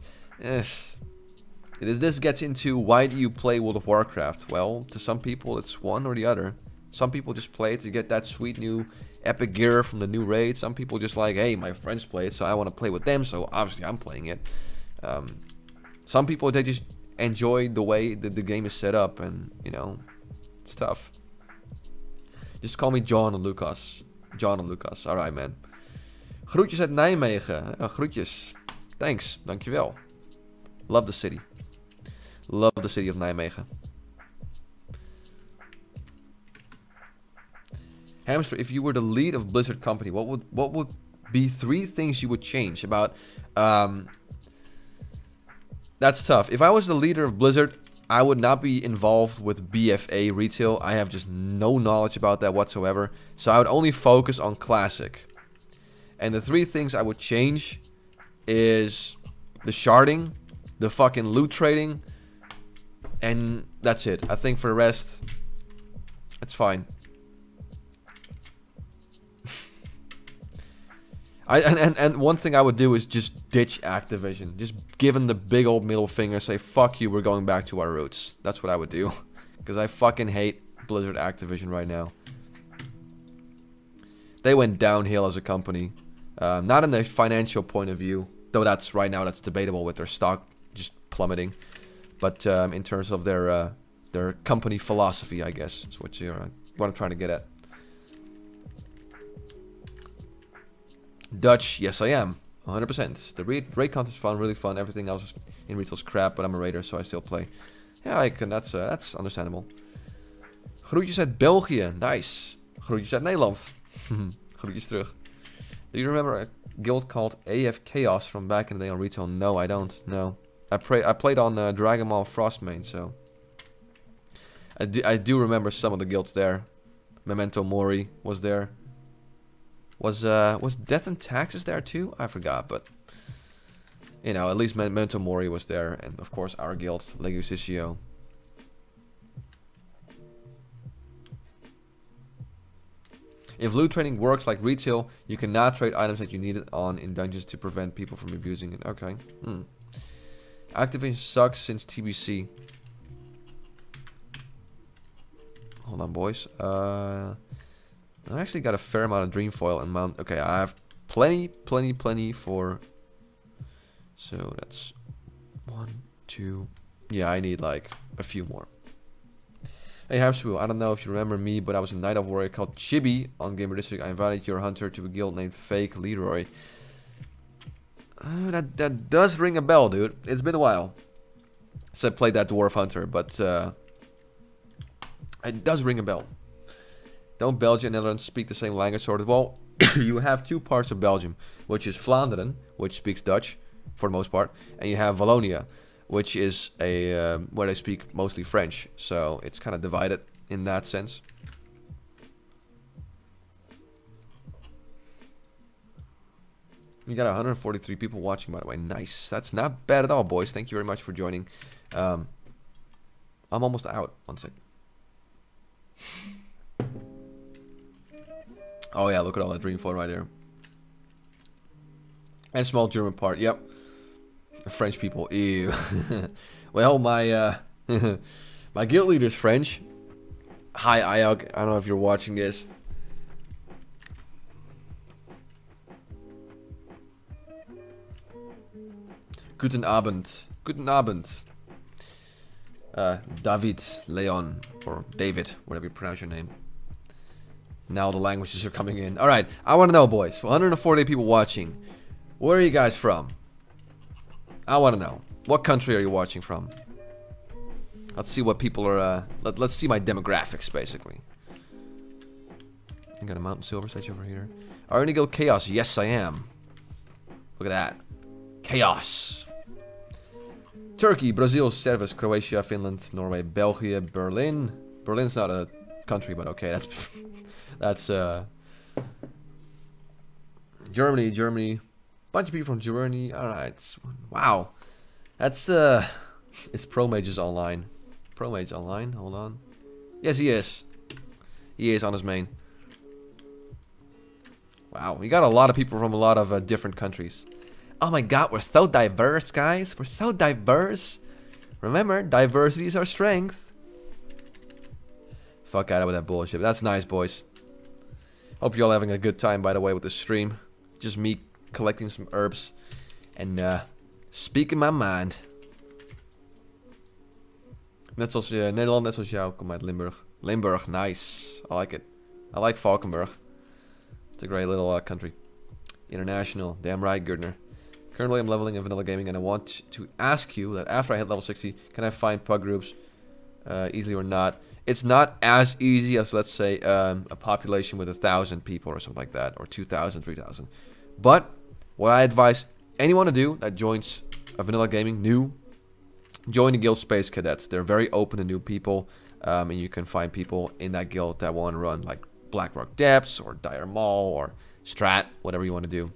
This gets into, why do you play World of Warcraft? Well, to some people it's one or the other. Some people just play it to get that sweet new epic gear from the new raid. Some people just like, hey, my friends play it, so I want to play with them, so obviously I'm playing it. Some people, they just enjoy the way that the game is set up, and, you know, it's tough. Just call me John and Lucas. John and Lucas. Alright, man. Groetjes uit Nijmegen. Groetjes. Thanks. Dankjewel. Love the city. Love the city of Nijmegen. Hamster, if you were the lead of Blizzard company, what would be 3 things you would change about... That's tough. If I was the leader of Blizzard, I would not be involved with BFA retail. I have just no knowledge about that whatsoever. So I would only focus on Classic. And the 3 things I would change is the sharding, the fucking loot trading, and that's it. I think for the rest, it's fine. And one thing I would do is just ditch Activision. Just give them the big old middle finger, say, fuck you, we're going back to our roots. That's what I would do. Because I fucking hate Blizzard Activision right now. They went downhill as a company. Not in the financial point of view, though that's right now, that's debatable with their stock just plummeting. But in terms of their company philosophy, I guess, is what I'm trying to get at. Dutch, yes I am, 100%. The raid content is fun, really fun. Everything else in retail is crap, but I'm a raider, so I still play. Yeah, I can. That's understandable. Groetjes uit België, nice. Groetjes uit Nederland. Groetjes terug. Do you remember a guild called AF Chaos from back in the day on retail? No, I don't. No, I played on Dragon Ball Frostmane, so I do remember some of the guilds there. Memento Mori was there. Was Death and Taxes there too? I forgot, but you know, at least Memento Mori was there, and of course our guild, Legusitio. If loot trading works like retail, you cannot trade items that you needed on in dungeons to prevent people from abusing it. Okay. Activation sucks since TBC. Hold on, boys. I actually got a fair amount of dream foil and mount. Okay, I have plenty for. So that's 1, 2. Yeah, I need like a few more. Hey Habswheel, I don't know if you remember me, but I was a Knight of Warrior called Chibi on Gamer District. I invited your hunter to a guild named Fake Leroy. That does ring a bell, dude. It's been a while since I played that Dwarf Hunter, but it does ring a bell. Don't Belgium and Netherlands speak the same language, sort of? Well, you have two parts of Belgium, which is Vlaanderen, which speaks Dutch for the most part, and you have Wallonia, which is a where they speak mostly French. So it's kind of divided in that sense. You got 143 people watching, by the way. Nice. That's not bad at all, boys. Thank you very much for joining. I'm almost out. 1 sec. Oh yeah, look at all that dream flow right there. And small German part. Yep. French people. Ew. Well, my my guild leader's French. Hi, Ayog. I don't know if you're watching this. Guten Abend. Guten Abend. David, Leon, or David, whatever you pronounce your name. Now the languages are coming in. Alright, I want to know, boys. For 140 people watching, where are you guys from? I want to know. What country are you watching from? Let's see what people are, let's see my demographics, basically. I got a Mountain Silver Sage over here. Are you in a guild Chaos? Yes, I am. Look at that. Chaos. Turkey, Brazil, Serbia, Croatia, Finland, Norway, Belgium, Berlin. Berlin's not a country, but okay, that's Germany. Bunch of people from Germany. All right. Wow. That's it's Pro Mages online. Pro Mage online. Hold on. Yes, he is. He is on his main. Wow, we got a lot of people from a lot of different countries. Oh my god, we're so diverse, guys. We're so diverse. Remember, diversity is our strength. Fuck out of with that bullshit. That's nice, boys. Hope you're all having a good time, by the way, with the stream. Just me collecting some herbs and speaking my mind. Net zoals Nederland, net zoals jou. Kom uit Limburg. Limburg, nice. I like it. I like Valkenburg. It's a great little country. International. Damn right, Gardner. Currently, I'm leveling in Vanillagaming, and I want to ask you that after I hit level 60, can I find pug groups easily or not? It's not as easy as, let's say, a population with 1,000 people or something like that, or 2,000, 3,000. But what I advise anyone to do that joins a Vanillagaming new, join the guild Space Cadets. They're very open to new people, and you can find people in that guild that want to run like Blackrock Depths or Dire Maul or Strat, whatever you want to do.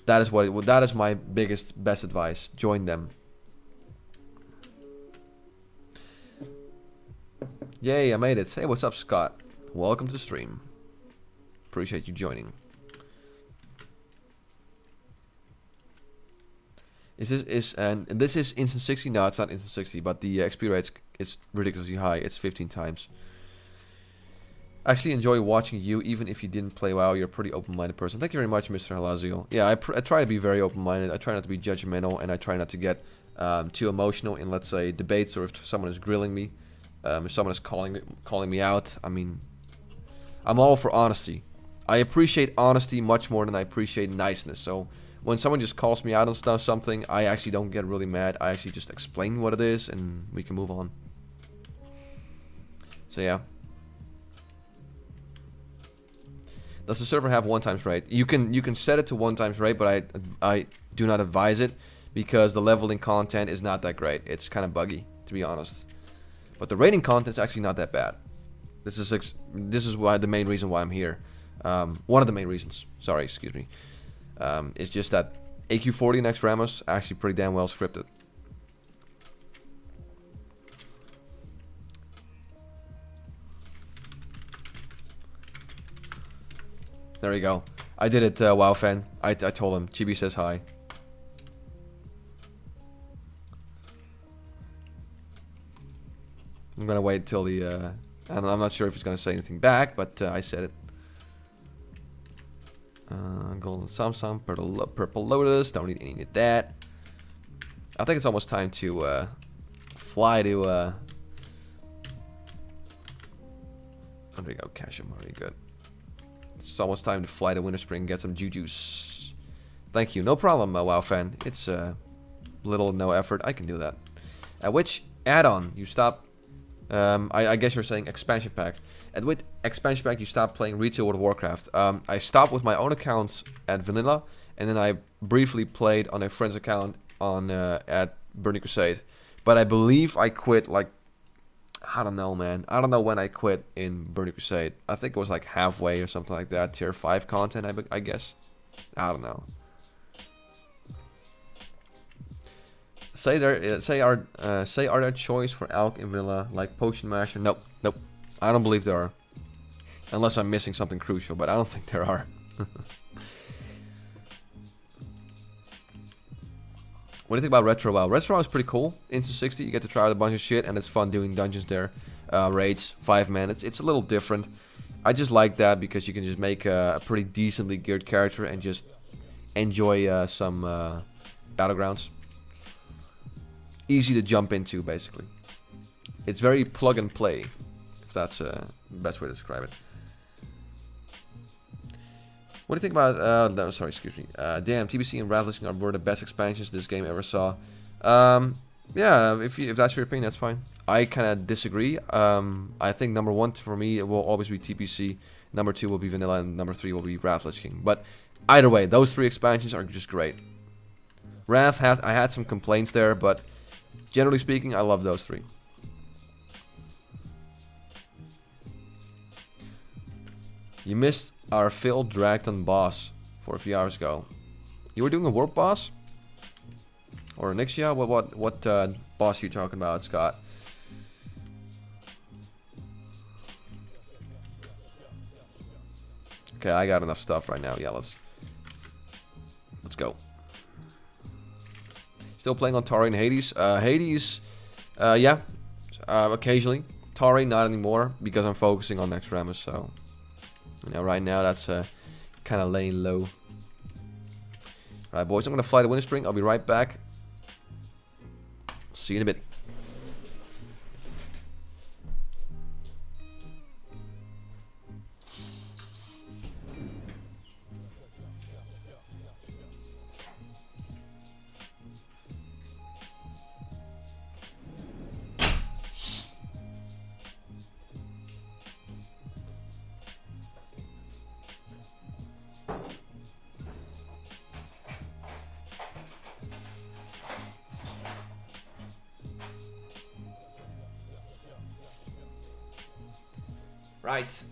That is that is my best advice. Join them. Yay, I made it. Hey, what's up, Scott? Welcome to the stream. Appreciate you joining. This is instant 60? No, it's not instant 60, but the XP rate is ridiculously high. It's 15 times. I actually enjoy watching you, even if you didn't play WoW. You're a pretty open-minded person. Thank you very much, Mr. Halazio. Yeah, I try to be very open-minded. I try not to be judgmental, and I try not to get too emotional in, let's say, debates, or if someone is grilling me, if someone is calling me out. I mean, I'm all for honesty. I appreciate honesty much more than I appreciate niceness. So when someone just calls me out on something, I actually don't get really mad. I actually just explain what it is, and we can move on. So yeah. Does the server have 1x rate? You can set it to 1x rate, but I do not advise it because the leveling content is not that great. It's kind of buggy, to be honest. But the raiding content's actually not that bad. This is why the main reason why I'm here. One of the main reasons. Sorry, excuse me. It's just that AQ40 Naxxramas actually pretty damn well scripted. There you go. I did it, WoW fan. I told him. Chibi says hi. I'm gonna wait till the. I'm not sure if he's gonna say anything back, but I said it. Golden Samsung, purple Lotus. Don't need any of that. I think it's almost time to fly to. Oh, there you go. Cash him already good. It's almost time to fly to Winter Spring and get some juice. Thank you. No problem, WoW fan. It's little no effort. I can do that. Which add-on you stop? I guess you're saying expansion pack. And with expansion pack, you stop playing retail World of Warcraft. I stopped with my own accounts at Vanilla, and then I briefly played on a friend's account on at Burning Crusade. But I believe I quit like, I don't know, man. I don't know when I quit in Burning Crusade. I think it was like halfway or something like that. Tier 5 content, I guess. I don't know. Say are there choice for Alk in Vanilla like Potion Masher? Nope, nope. I don't believe there are. Unless I'm missing something crucial, but I don't think there are. What do you think about Retro WoW? Retro WoW is pretty cool. Instant 60, you get to try out a bunch of shit, and it's fun doing dungeons there. Raids, 5-man. It's a little different. I just like that because you can just make a pretty decently geared character and just enjoy some battlegrounds. Easy to jump into, basically. It's very plug and play, if that's the best way to describe it. What do you think about, no, sorry, excuse me. Damn, TBC and Rattling were the best expansions this game ever saw. Yeah, if that's your opinion, that's fine. I kind of disagree. I think number 1 for me, it will always be TPC. Number 2 will be Vanilla, and number 3 will be Wrath King. But either way, those 3 expansions are just great. Wrath I had some complaints there, but generally speaking, I love those 3. You missed our Phil Dragton boss for a few hours ago. You were doing a warp boss? Or Nixia? What boss are you talking about, Scott? Okay, I got enough stuff right now. Yeah, let's go. Still playing on Tari and Hades. Hades, yeah, occasionally. Tari, not anymore, because I'm focusing on Naxxramas, so... You know, right now, that's kind of laying low. Alright, boys, I'm going to fly to Winter Spring. I'll be right back. See you in a bit. Right.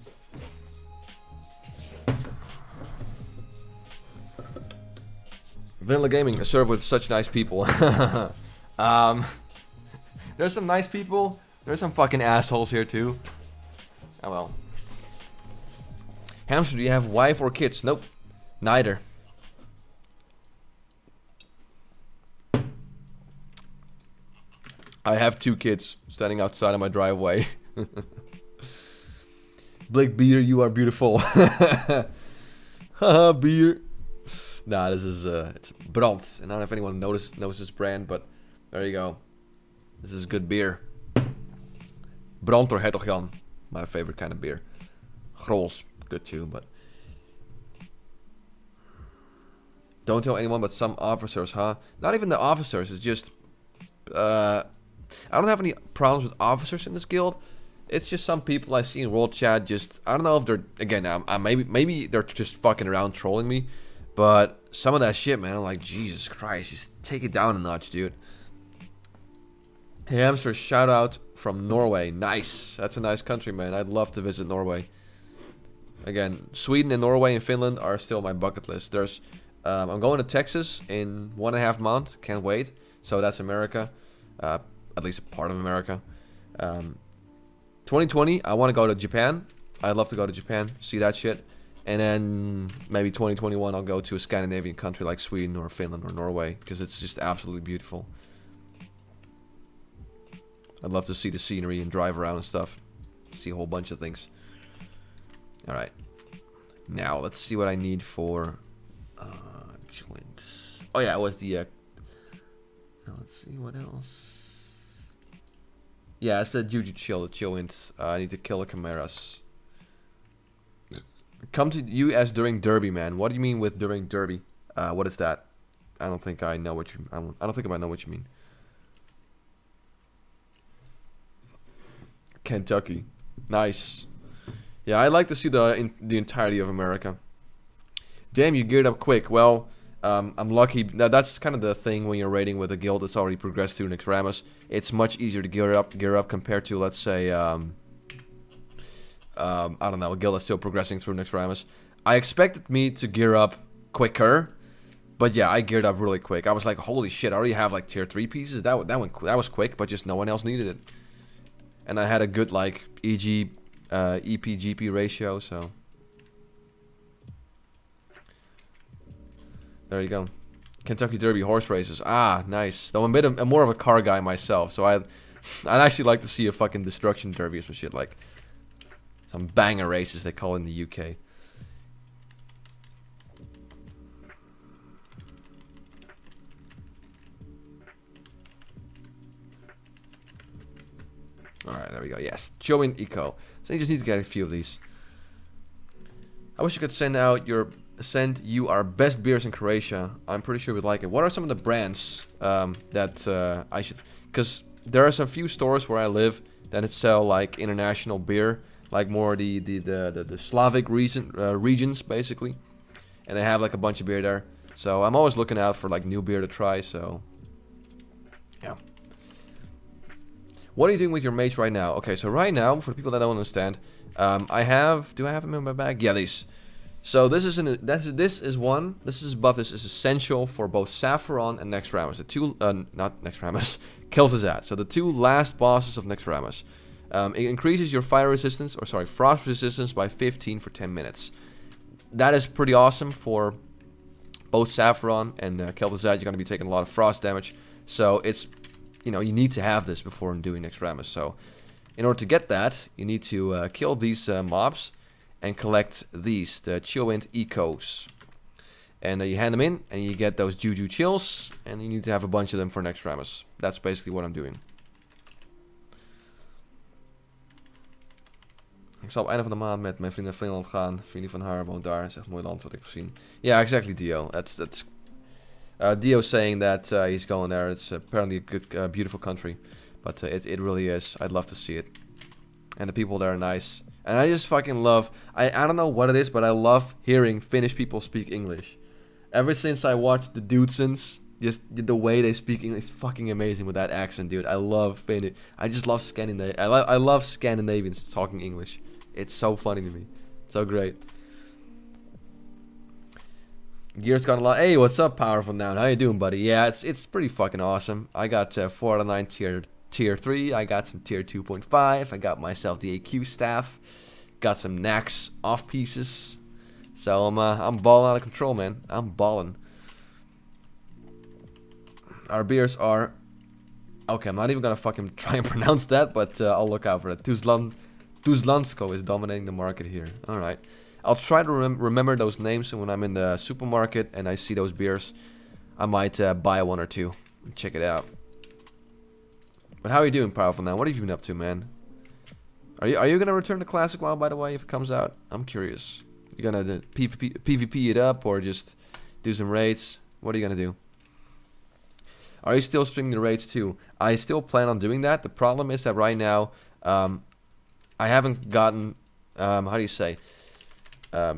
Vanillagaming, a server with such nice people. There's some nice people. There's some fucking assholes here too. Oh well. Hamster, do you have wife or kids? Nope. Neither. I have 2 kids standing outside of my driveway. Blake Beer, you are beautiful. Haha, beer. Nah, this is it's Brand. And I don't know if anyone knows this brand, but there you go. This is good beer. Brand or Hertog Jan, my favorite kind of beer. Grols, good too, but don't tell anyone but some officers, huh? Not even the officers. It's just I don't have any problems with officers in this guild. It's just some people I see in World Chat just... I don't know if they're... Again, maybe they're just fucking around trolling me. But some of that shit, man, I'm like, Jesus Christ. Just take it down a notch, dude. Hey, Hamster, shout out from Norway. Nice. That's a nice country, man. I'd love to visit Norway. Again, Sweden and Norway and Finland are still my bucket list. There's, I'm going to Texas in 1.5 months. Can't wait. So that's America. At least a part of America. 2020, I want to go to Japan. I'd love to go to Japan, see that shit. And then maybe 2021, I'll go to a Scandinavian country like Sweden or Finland or Norway, because it's just absolutely beautiful. I'd love to see the scenery and drive around and stuff. See a whole bunch of things. Alright. Now, let's see what I need for joints. Oh yeah, it was the... let's see, what else? Yeah, it's the Juju Chill, the Chillwinds. I need to kill the Chimeras. Come to US during Derby, man. What do you mean with during Derby? What is that? I don't think I know what you... I don't think I know what you mean. Kentucky. Nice. Yeah, I like to see the entirety of America. Damn, you geared up quick. Well, I'm lucky. That's kind of the thing when you're raiding with a guild that's already progressed through Naxxramas. It's much easier to gear up compared to, let's say, I don't know, a guild that's still progressing through Naxxramas. I expected me to gear up quicker, but yeah, I geared up really quick. I was like, holy shit, I already have like tier 3 pieces. That was quick, but just no one else needed it. And I had a good like EP GP ratio, so there you go. Kentucky Derby horse races. Ah, nice. Though I'm more of a car guy myself, so I'd actually like to see a fucking destruction derby or some shit, like some banger races they call in the UK. Alright, there we go. Yes, Join Eco. So you just need to get a few of these. I wish you could send you our best beers in Croatia. I'm pretty sure we'd like it. What are some of the brands that I should... Because there are some few stores where I live that sell like international beer, like more the Slavic regions basically, and they have like a bunch of beer there. So I'm always looking out for like new beer to try. So yeah. What are you doing with your mace right now? Okay, so right now, for the people that don't understand, do I have them in my bag? Yeah, these. So this is essential for both Saffron and Naxxramas. The two, not Naxxramas, Kel'Thuzad. So the two last bosses of Naxxramas. It increases your frost resistance by 15 for 10 minutes. That is pretty awesome for both Saffron and Kel'Thuzad. You're going to be taking a lot of frost damage. So it's, you know, you need to have this before doing Naxxramas. So in order to get that, you need to kill these mobs and collect these, the Chillwind Ecos. And you hand them in, and you get those Juju Chills, and you need to have a bunch of them for Naxxramas. That's basically what I'm doing. Ik zal op het einde van de maand met mijn vrienden naar Finland gaan. Vriendin van haar woont daar. Zegt mooi land wat ik heb gezien. Yeah, exactly, Dio. That's Dio saying that he's going there. It's apparently a good, beautiful country, but it really is. I'd love to see it, and the people there are nice. And I just fucking love. I don't know what it is, but I love hearing Finnish people speak English. Ever since I watched the Dudesons, just the way they speak English is fucking amazing with that accent, dude. I love Finnish. I just love Scandinavia. I love Scandinavians talking English. It's so funny to me. So great. Gear's got a lot. Hey, what's up, Powerful Noun? How you doing, buddy? Yeah, it's pretty fucking awesome. I got 4 out of 9 tier 3. I got some tier 2.5. I got myself the AQ staff. Got some Nax off pieces. So I'm balling out of control, man. I'm balling. Our beers are... Okay, I'm not even gonna fucking try and pronounce that, but I'll look out for it. Tuzlansko is dominating the market here. Alright. I'll try to remember those names, so when I'm in the supermarket and I see those beers, I might buy one or two and check it out. But how are you doing, Powerful Now? What have you been up to, man? Are you gonna return to Classic WoW, by the way, if it comes out? I'm curious. You gonna PvP it up or just do some raids? What are you gonna do? Are you still streaming the raids too? I still plan on doing that. The problem is that right now, I haven't gotten, how do you say? I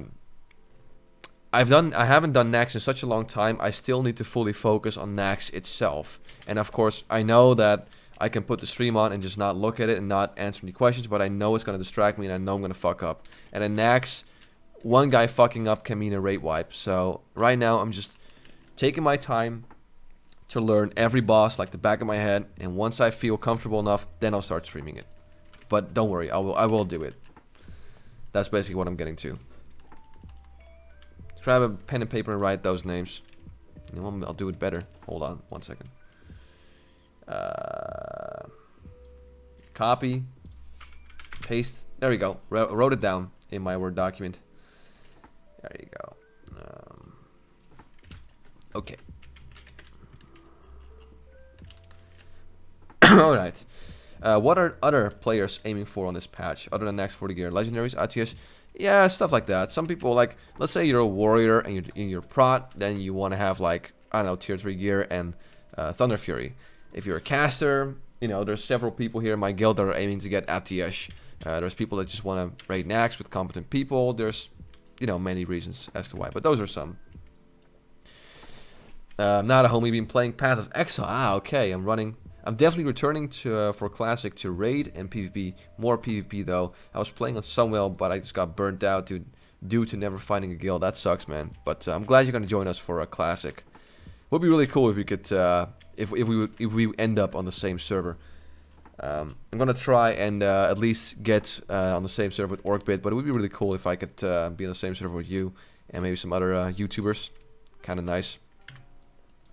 haven't done Naxx in such a long time. I still need to fully focus on Naxx itself. And of course, I know that I can put the stream on and just not look at it and not answer any questions, but I know it's going to distract me and I know I'm going to fuck up. And in Nax, one guy fucking up can mean a rate wipe. So right now I'm just taking my time to learn every boss like the back of my head, and once I feel comfortable enough, then I'll start streaming it. But don't worry, I will do it. That's basically what I'm getting to. Grab a pen and paper and write those names. I'll do it better. Hold on, 1 second. Copy, paste. There we go. Wrote it down in my Word document. There you go. Okay. Alright. What are other players aiming for on this patch, other than Nax 40 gear? Legendaries, ATS? Yeah, stuff like that. Some people, like, let's say you're a warrior and you're in your prot, then you want to have, like, I don't know, tier 3 gear and Thunder Fury. If you're a caster, you know, there's several people here in my guild that are aiming to get ATS. There's people that just want to raid Nax with competent people. There's, you know, many reasons as to why, but those are some. Not a homie, been playing Path of Exile. Ah, okay, I'm definitely returning to for Classic to raid and PvP. More PvP though. I was playing on Sunwell, but I just got burnt out due to never finding a guild. That sucks, man. But I'm glad you're gonna join us for a Classic. Would be really cool if we could, if we end up on the same server. I'm gonna try and at least get on the same server with Orkbit, but it would be really cool if I could be on the same server with you and maybe some other YouTubers. Kind of nice.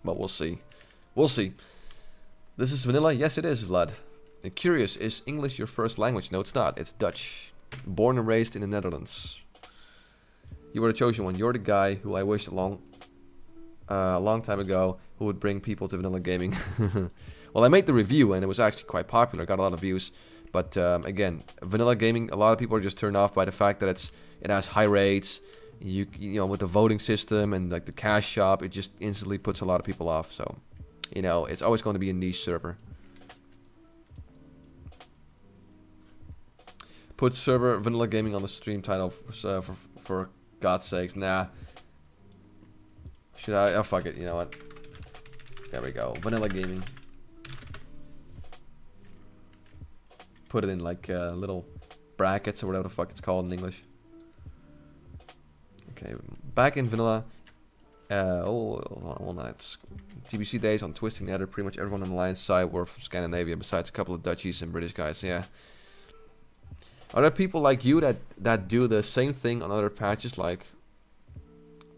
But we'll see. We'll see. This is Vanilla? Yes, it is, Vlad. And curious, is English your first language? No, it's not. It's Dutch. Born and raised in the Netherlands. You were the chosen one. You're the guy who I wished a long time ago who would bring people to Vanillagaming. Well, I made the review and it was actually quite popular. Got a lot of views. But again, Vanillagaming, a lot of people are just turned off by the fact that it has high rates. You know, with the voting system and like the cash shop, it just instantly puts a lot of people off. So, you know, it's always going to be a niche server. Put server Vanillagaming on the stream title for God's sakes. Nah. Should I? Oh, fuck it. You know what? There we go. Vanillagaming. Put it in like little brackets or whatever the fuck it's called in English. Okay, back in Vanilla. Well, TBC days on Twisting Nether. Pretty much everyone on the Alliance side were from Scandinavia, besides a couple of Dutchies and British guys. Yeah. Are there people like you that do the same thing on other patches, like,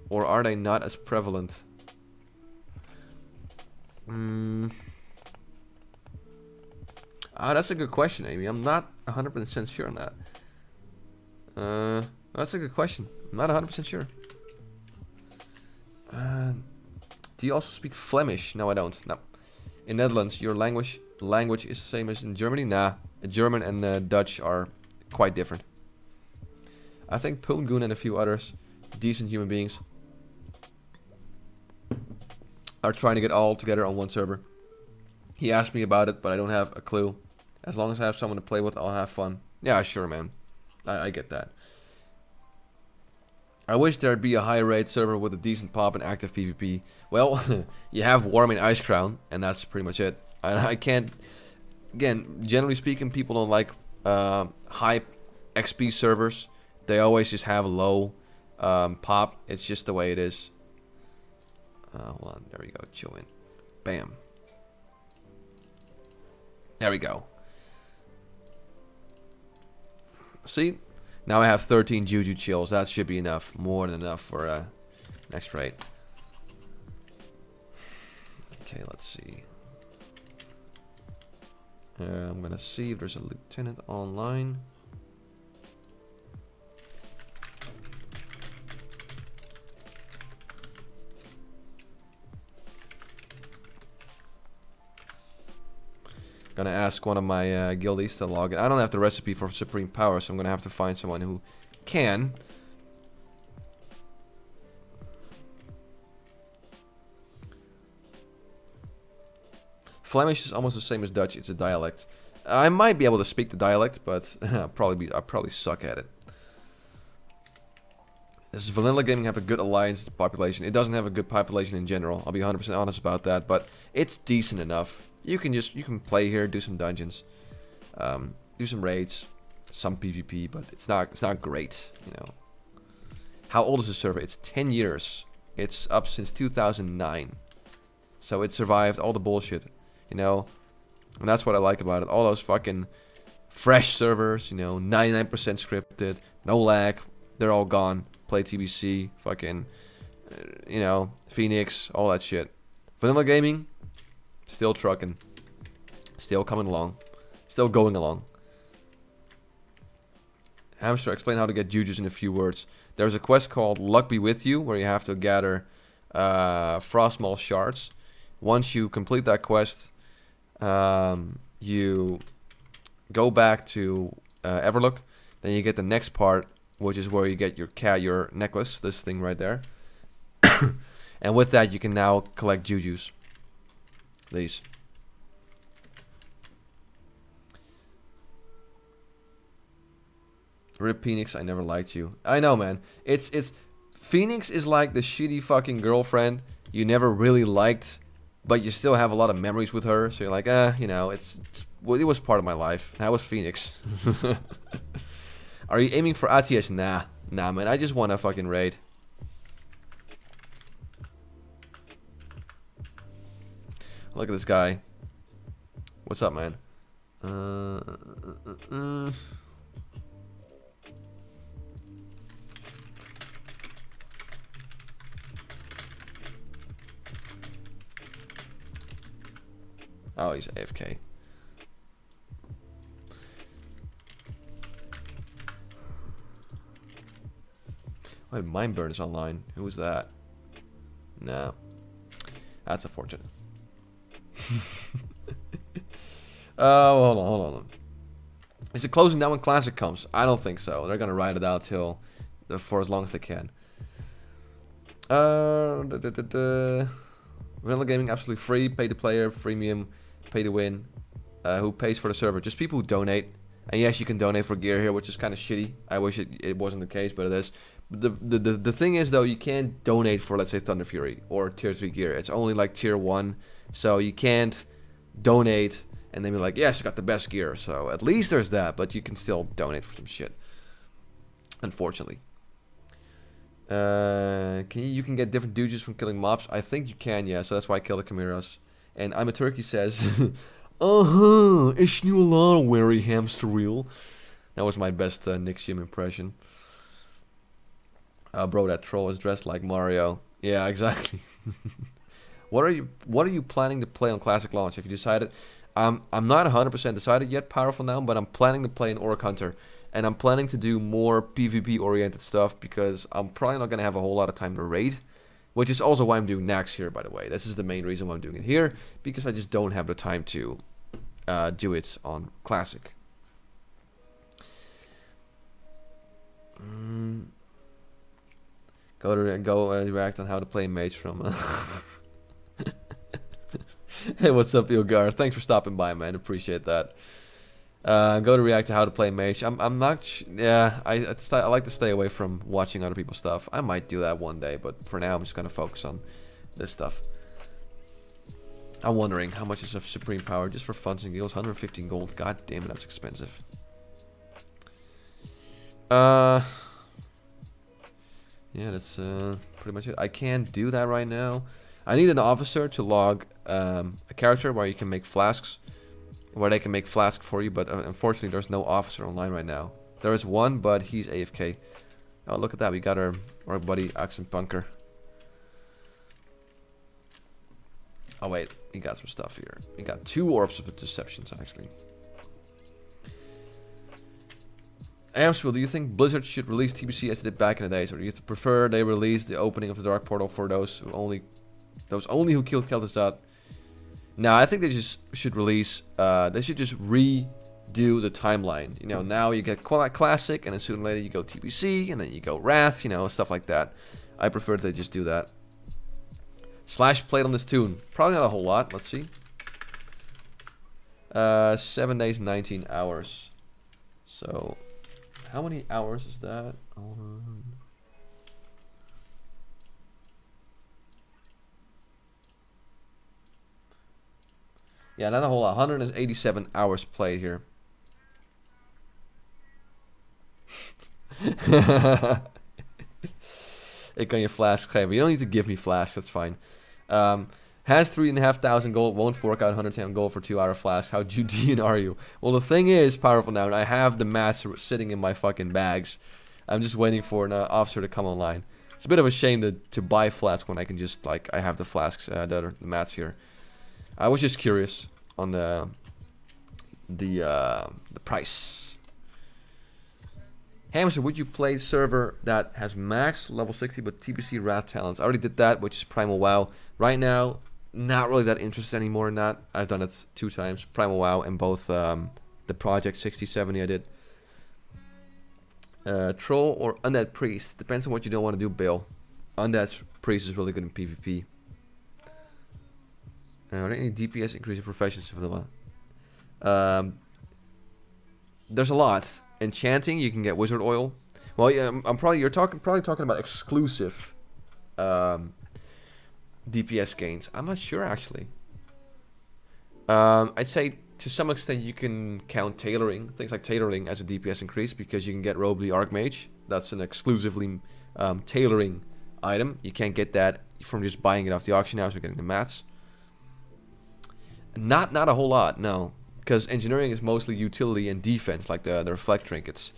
or are they not as prevalent? That's a good question, Amy. I'm not 100% sure on that. That's a good question. I'm not 100% sure. Do you also speak Flemish? No, I don't. No. In Netherlands, your language is the same as in Germany? Nah. German and Dutch are quite different. I think Poongoon and a few others, decent human beings, are trying to get all together on one server. He asked me about it, but I don't have a clue. As long as I have someone to play with, I'll have fun. Yeah, sure, man. I get that. I wish there'd be a high rate server with a decent pop and active PvP. Well, you have Warm and Ice Crown, and that's pretty much it. I can't... Again, generally speaking, people don't like high XP servers. They always just have low pop. It's just the way it is. Hold on, there we go. Chill in. Bam. There we go. See? Now I have 13 Juju chills. That should be enough. More than enough for next raid. Okay, let's see. I'm gonna see if there's a lieutenant online. Gonna ask one of my guildies to log in. I don't have the recipe for Supreme Power, so I'm gonna have to find someone who can. Flemish is almost the same as Dutch. It's a dialect. I might be able to speak the dialect, but I'll probably suck at it. Does Vanillagaming have a good alliance population? It doesn't have a good population in general. I'll be 100% honest about that, but it's decent enough. you can play here, do some dungeons, do some raids, some PvP, but it's not great, you know. How old is the server? It's 10 years. It's up since 2009. So it survived all the bullshit, you know. And that's what I like about it. All those fucking fresh servers, you know, 99% scripted, no lag, they're all gone. Play TBC, fucking, you know, Phoenix, all that shit. Vanillagaming, still trucking. Still coming along. Still going along. Hamster, explain how to get jujus in a few words. There's a quest called Luck Be With You, where you have to gather Frostmaw shards. Once you complete that quest, you go back to Everlook. Then you get the next part, which is where you get your necklace, this thing right there. And with that, you can now collect jujus. These. Rip Phoenix, I never liked you. I know, man. It's Phoenix is like the shitty fucking girlfriend you never really liked, but you still have a lot of memories with her. So you're like, you know, it was part of my life. That was Phoenix. Are you aiming for ATS? Nah, man. I just want a fucking raid. Look at this guy. What's up, man? Oh, he's AFK. Wait, Mindburn is online. Who was that? No. That's unfortunate. Hold on. Is it closing down when Classic comes? I don't think so. They're gonna ride it out till for as long as they can. Vanillagaming absolutely free, pay to player, freemium, pay to win. Who pays for the server? Just people who donate. And yes, you can donate for gear here, which is kind of shitty. I wish it wasn't the case, but it is. The thing is though, you can't donate for, let's say, Thunder Fury or tier 3 gear. It's only like tier 1, so you can't donate and then be like, yes, I got the best gear. So at least there's that, but you can still donate for some shit, unfortunately. You can get different dooges from killing mobs. I think you can, yeah, so that's why I kill the Chimeras. And I'm a Turkey says, is you a lot wary hamster wheel. That was my best Naxxramas impression. Bro, that troll is dressed like Mario. Yeah, exactly. What are you planning to play on Classic launch? Have you decided? I'm not 100% decided yet, Powerful now, but I'm planning to play an Orc Hunter. And I'm planning to do more PvP oriented stuff because I'm probably not going to have a whole lot of time to raid. Which is also why I'm doing Nax here, by the way. This is the main reason why I'm doing it here. Because I just don't have the time to do it on Classic. Go react on how to play Mage from... Hey, what's up, Ilgar? Thanks for stopping by, man. Appreciate that. Go to react to how to play Mage. I'm not... yeah, I like to stay away from watching other people's stuff. I might do that one day, but for now I'm just going to focus on this stuff. I'm wondering how much is of Supreme Power just for funs and giggles. 115 gold. God damn it, that's expensive. Yeah, that's pretty much it. I can't do that right now. I need an officer to log a character where you can make flasks. Where they can make flasks for you, but unfortunately there's no officer online right now. There is one, but he's AFK. Oh, look at that. We got our buddy Accent Punker. Oh, wait. We got some stuff here. We got 2 Orbs of Deceptions, actually. Amswell, do you think Blizzard should release TBC as they did back in the days, or do you prefer they release the opening of the Dark Portal for those who only killed Kel'Thuzad? No, I think they just should release. They should just redo the timeline. You know, now you get Classic, and then sooner or later you go TBC, and then you go Wrath. You know, stuff like that. I prefer they just do that. Slash played on this tune. Probably not a whole lot. Let's see. 7 days, 19 hours. So, how many hours is that? Yeah, not a whole lot. 187 hours played here. Ik kan je flask geven. You don't need to give me flask, that's fine. Has 3,500 gold, won't fork out 110 gold for 2-hour flask. How Judean are you? Well, the thing is, Powerful Now, I have the mats sitting in my fucking bags. I'm just waiting for an officer to come online. It's a bit of a shame to buy flask when I can just, like, I have the flasks, the mats here. I was just curious on the price. Hamster, would you play server that has max level 60 but TBC Wrath talents? I already did that, which is Primal WoW. Right now, not really that interested anymore in that. I've done it 2 times, Primal WoW and both the Project 6070 I did. Troll or Undead Priest? Depends on what you don't want to do, Bill. Undead Priest is really good in PvP. Are there any DPS increasing professions for the there's a lot. Enchanting, you can get wizard oil. Well, yeah, you're probably talking about exclusive DPS gains. I'm not sure actually. I'd say to some extent you can count tailoring, things like tailoring as a DPS increase because you can get Robly Archmage. That's an exclusively tailoring item. You can't get that from just buying it off the auction house or getting the mats. Not a whole lot, no. Because engineering is mostly utility and defense, like the reflect trinkets.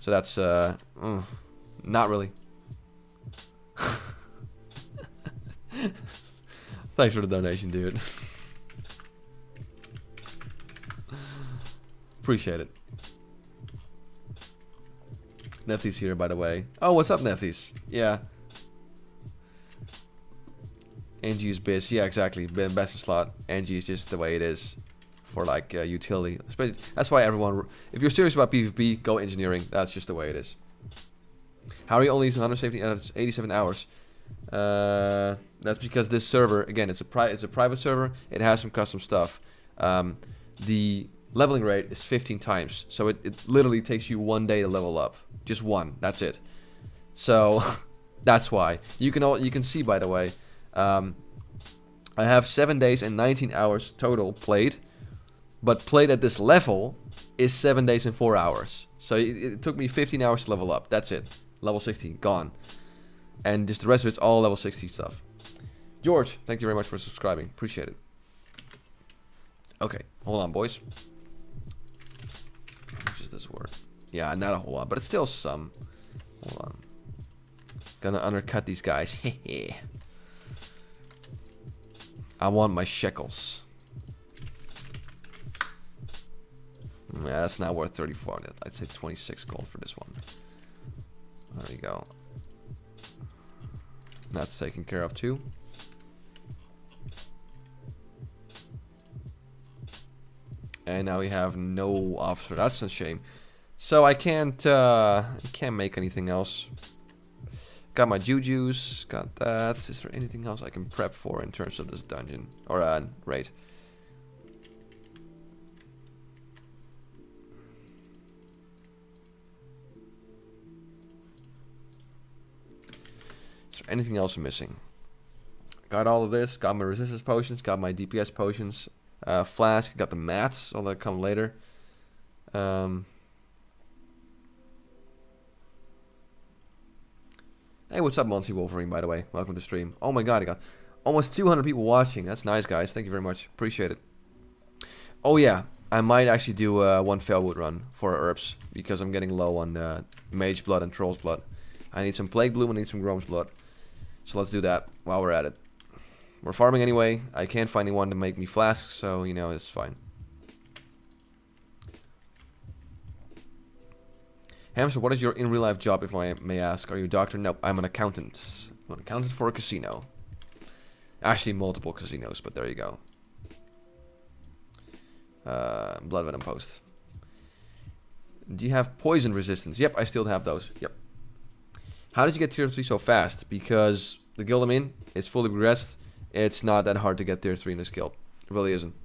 So that's, not really. Thanks for the donation, dude. Appreciate it. Nethy's here, by the way. Oh, what's up, Nethy's? Yeah. NG is biz. Yeah, exactly. Best in slot. NG is just the way it is. For like utility, that's why everyone. If you're serious about PvP, go engineering. That's just the way it is. How are you only 187 hours? That's because this server, again, it's a private server. It has some custom stuff. The leveling rate is 15 times, so it literally takes you 1 day to level up. Just one. That's it. So that's why you can see, by the way. I have 7 days and 19 hours total played. But played at this level is 7 days and 4 hours. So it took me 15 hours to level up. That's it. Level 60, gone. And just the rest of it's all level 60 stuff. George, thank you very much for subscribing. Appreciate it. Okay, hold on, boys. How much does this work? Yeah, not a whole lot, but it's still some. Hold on. Gonna undercut these guys. I want my shekels. Yeah, that's not worth 34. I'd say 26 gold for this one. There you go. That's taken care of too. And now we have no officer. That's a shame. So I can't make anything else. Got my jujus. Got that. Is there anything else I can prep for in terms of this dungeon or raid? Anything else I'm missing? Got all of this. Got my resistance potions. Got my DPS potions. Flask. Got the mats. All that come later. Hey, what's up, Monty Wolverine? By the way, welcome to the stream. Oh my God, I got almost 200 people watching. That's nice, guys. Thank you very much. Appreciate it. Oh yeah, I might actually do one Felwood run for herbs because I'm getting low on Mage Blood and Troll's Blood. I need some Plague Bloom. I need some Grome's Blood. So let's do that while we're at it. We're farming anyway. I can't find anyone to make me flasks, so, you know, it's fine. Hamster, what is your in real life job, if I may ask? Are you a doctor? No, I'm an accountant. I'm an accountant for a casino. Actually, multiple casinos, but there you go. Blood Venom Post. Do you have poison resistance? Yep, I still have those. Yep. How did you get tier 3 so fast? Because the guild I'm in is fully progressed. It's not that hard to get tier 3 in this guild. It really isn't.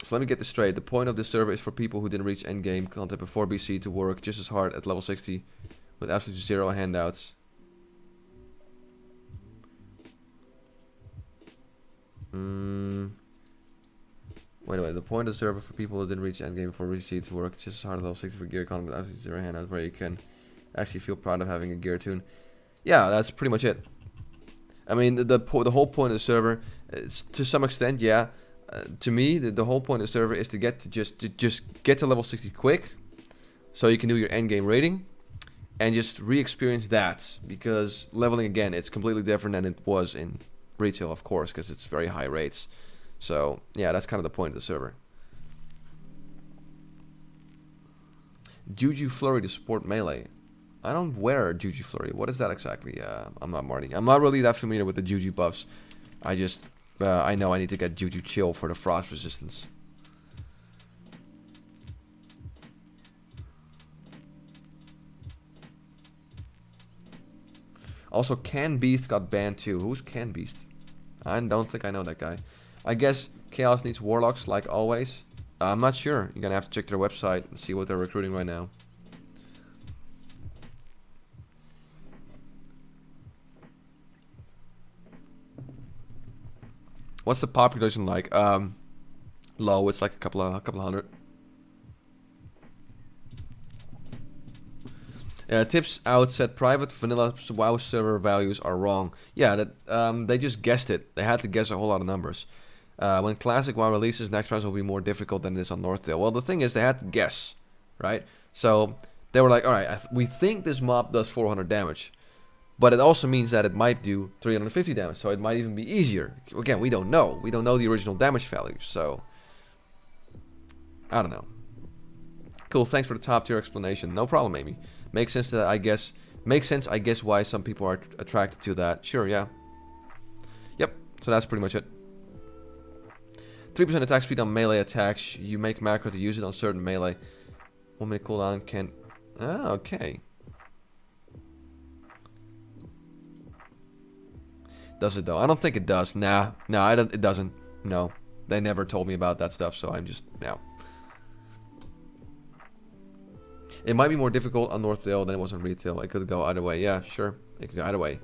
So let me get this straight. The point of this server is for people who didn't reach endgame content before BC to work just as hard at level 60 with absolutely zero handouts. Wait. The point of the server for people who didn't reach endgame before receipts work. It's just as hard as level 60 for gear economy with absolutely zero handouts where you can actually feel proud of having a gear tune. Yeah, that's pretty much it. I mean, the whole point of the server, to some extent, yeah. To me, the whole point of the server is to get to just get to level 60 quick, so you can do your endgame rating, and just re-experience that. Because leveling again, it's completely different than it was in retail, of course, because it's very high rates. So yeah, that's kind of the point of the server. Juju Flurry to support melee. I don't wear Juju Flurry. What is that exactly? I'm not Marty. I'm not really that familiar with the Juju buffs. I just, I know I need to get Juju Chill for the frost resistance. Also, Can Beast got banned too. Who's Can Beast? I don't think I know that guy. I guess Chaos needs Warlocks like always. I'm not sure. You're gonna have to check their website and see what they're recruiting right now. What's the population like? Low. It's like a couple of hundred. Tips out said private vanilla WoW server values are wrong. Yeah, that they just guessed it. They had to guess a whole lot of numbers. When classic WoW releases, Naxxramas will be more difficult than it is on Northdale. Well, the thing is, they had to guess, right? So they were like, all right, we think this mob does 400 damage. But it also means that it might do 350 damage, so it might even be easier. Again, we don't know. We don't know the original damage values, so I don't know. Cool, thanks for the top tier explanation. No problem, Amy. Makes sense that I guess why some people are attracted to that. Sure, yeah. Yep. So that's pretty much it. 3% attack speed on melee attacks. You make macro to use it on certain melee. 1 minute cooldown can. Ah, okay. Does it though? I don't think it does. Nah, it doesn't. No, they never told me about that stuff, so I'm just no. It might be more difficult on Northdale than it was on retail. It could go either way. Yeah, sure, it could go either way.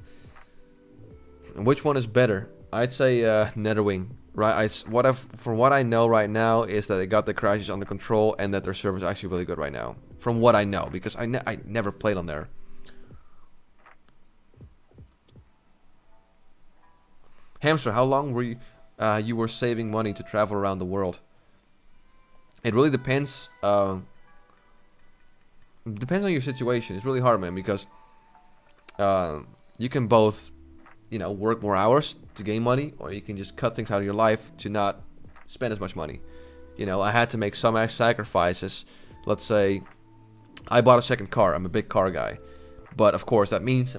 And which one is better? I'd say Netherwing. Right? From what I know right now is that they got the crashes under control and that their server is actually really good right now. From what I know, because I never played on there. Hamster, how long were you were saving money to travel around the world? It really depends. Depends on your situation. It's really hard, man, because you can both, you know, work more hours to gain money, or you can just cut things out of your life to not spend as much money. You know, I had to make some sacrifices. Let's say I bought a second car. I'm a big car guy, but of course that means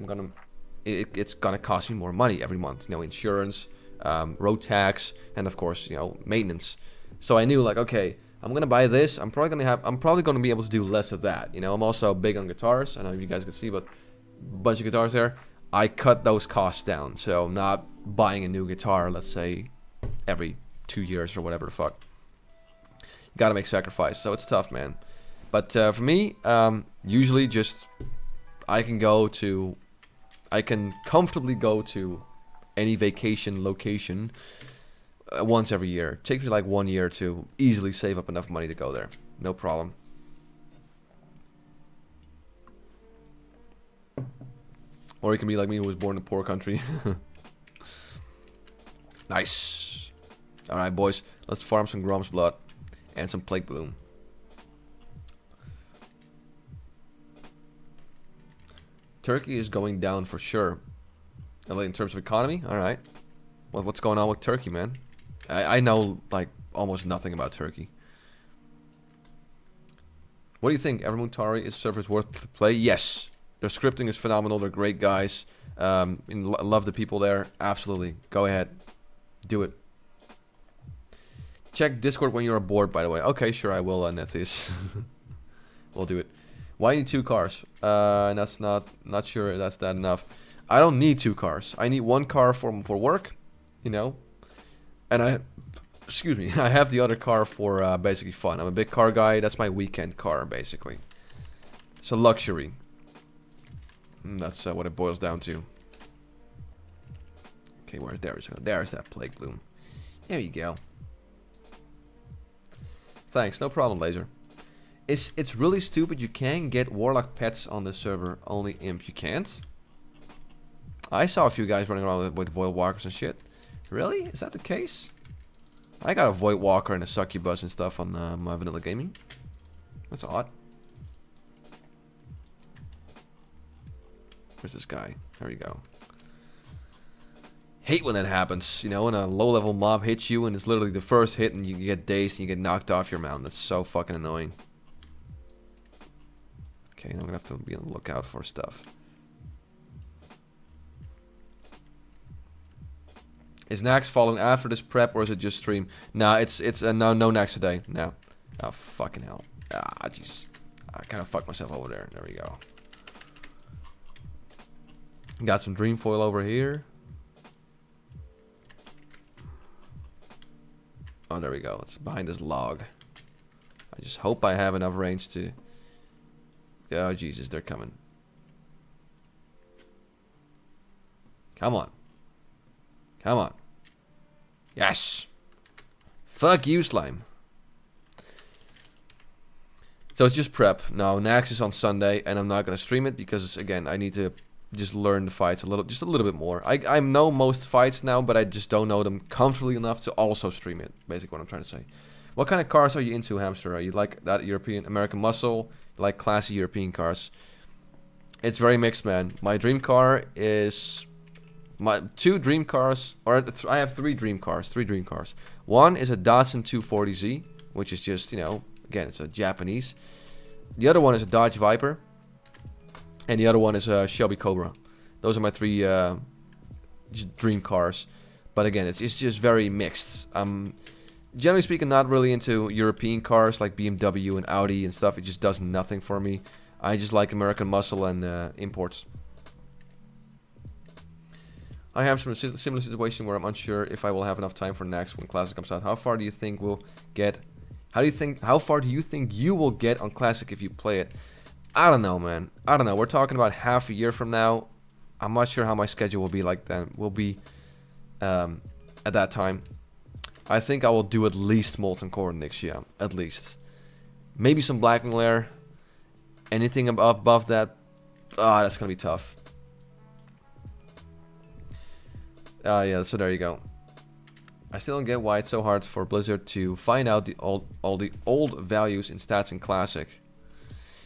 it's gonna cost me more money every month. You know, insurance, road tax, and of course, you know, maintenance. So I knew, like, okay, I'm gonna buy this. I'm probably gonna be able to do less of that. You know, I'm also big on guitars. I don't know if you guys can see, but a bunch of guitars there. I cut those costs down, so I'm not buying a new guitar, let's say, every 2 years or whatever the fuck. You gotta make sacrifice, so it's tough, man. But for me, usually just I can comfortably go to any vacation location once every year. It takes me like 1 year to easily save up enough money to go there. No problem. Or you can be like me, who was born in a poor country. Nice. Alright, boys. Let's farm some Grom's Blood and some Plague Bloom. Turkey is going down for sure. In terms of economy? Alright. Well, what's going on with Turkey, man? I know, like, almost nothing about Turkey. What do you think? Evermontari is servers worth to play? Yes. Their scripting is phenomenal. They're great guys. Love the people there. Absolutely. Go ahead. Do it. Check Discord when you're bored, by the way. Okay, sure, I will, Nethys. We'll do it. Why need 2 cars? That's not sure that's that enough. I don't need 2 cars. I need 1 car for work, you know. And I have the other car for basically fun. I'm a big car guy. That's my weekend car, basically. It's a luxury. That's what it boils down to. Okay, there's that Plague Bloom. There you go. Thanks, no problem, Laser. It's really stupid. You can get Warlock pets on the server, only Imp you can't. I saw a few guys running around with Void Walkers and shit. Really? Is that the case? I got a Void Walker and a Succubus and stuff on my Vanillagaming. That's odd. Where's this guy? There we go. Hate when that happens, you know, when a low-level mob hits you and it's literally the first hit and you get dazed and you get knocked off your mount. That's so fucking annoying. Okay, now I'm gonna have to be on the lookout for stuff. Is Nax following after this prep or is it just stream? Nah, it's no Nax today. No. Oh fucking hell. Ah, jeez. I kind of fucked myself over there. There we go. Got some dream foil over here. Oh, there we go. It's behind this log. I just hope I have enough range to... Oh, Jesus, they're coming. Come on. Come on. Yes! Fuck you, slime. So it's just prep. No, Nax is on Sunday, and I'm not going to stream it because, again, I need to just learn the fights just a little bit more. I know most fights now, but I just don't know them comfortably enough to also stream it. Basically, what I'm trying to say. What kind of cars are you into, Hamster? Are you like that European American muscle? You like classy European cars? It's very mixed, man. My dream car is my two dream cars, or I have three dream cars. One is a Datsun 240Z, which is just, you know, again, it's a Japanese. The other one is a Dodge Viper. And the other one is a Shelby Cobra. Those are my three dream cars. But again, it's just very mixed. Generally speaking, not really into European cars like BMW and Audi and stuff. It just does nothing for me. I just like American muscle and imports. I have some similar situation where I'm unsure if I will have enough time for Nax when Classic comes out. How far do you think we'll get? How far do you think you will get on Classic if you play it? I don't know, man. I don't know. We're talking about half a year from now. I'm not sure how my schedule will be like then. At that time. I think I will do at least Molten Core next year. At least. Maybe some Blackwing Lair. Anything above that. That's gonna be tough. Yeah, so there you go. I still don't get why it's so hard for Blizzard to find out all the old values in stats in Classic.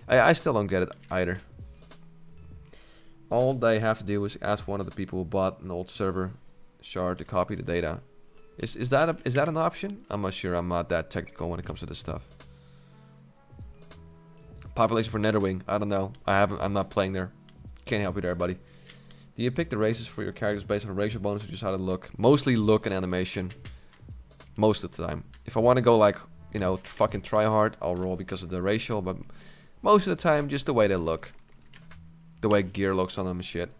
I still don't get it either. All they have to do is ask one of the people who bought an old server shard to copy the data. Is that an option? I'm not sure. I'm not that technical when it comes to this stuff. Population for Netherwing. I don't know. I'm not playing there. Can't help you there, buddy. Do you pick the races for your characters based on racial bonus or just how they look? Mostly look and animation. Most of the time. If I want to go like, you know, fucking try hard, I'll roll because of the racial, but most of the time, just the way they look. The way gear looks on them and shit.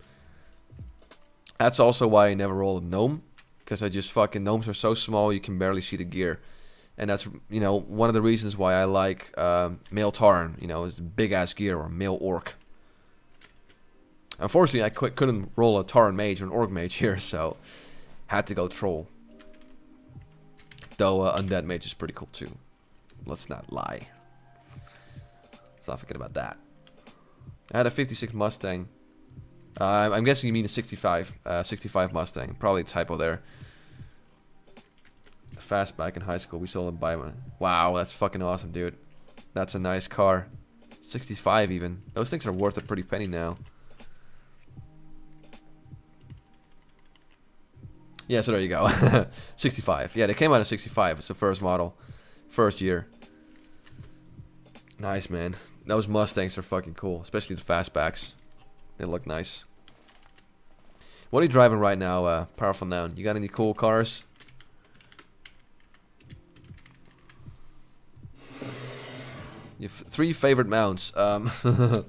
That's also why I never roll a gnome. Because I just fucking... Gnomes are so small, you can barely see the gear. And that's, you know, one of the reasons why I like male Tauren. You know, is big-ass gear, or male Orc. Unfortunately, I couldn't roll a Tauren Mage or an Orc Mage here, so... Had to go Troll. Though Undead Mage is pretty cool too. Let's not lie. Let's not forget about that. I had a 56 Mustang. I'm guessing you mean a 65 Mustang. Probably a typo there. Fastback in high school. We sold it by one. Wow, that's fucking awesome, dude. That's a nice car. 65 even. Those things are worth a pretty penny now. Yeah, so there you go. 65. Yeah, they came out of 65. It's the first model. First year. Nice, man. Those Mustangs are fucking cool. Especially the fastbacks. They look nice. What are you driving right now, Powerful Noun? You got any cool cars? Your three favorite mounts. Mr.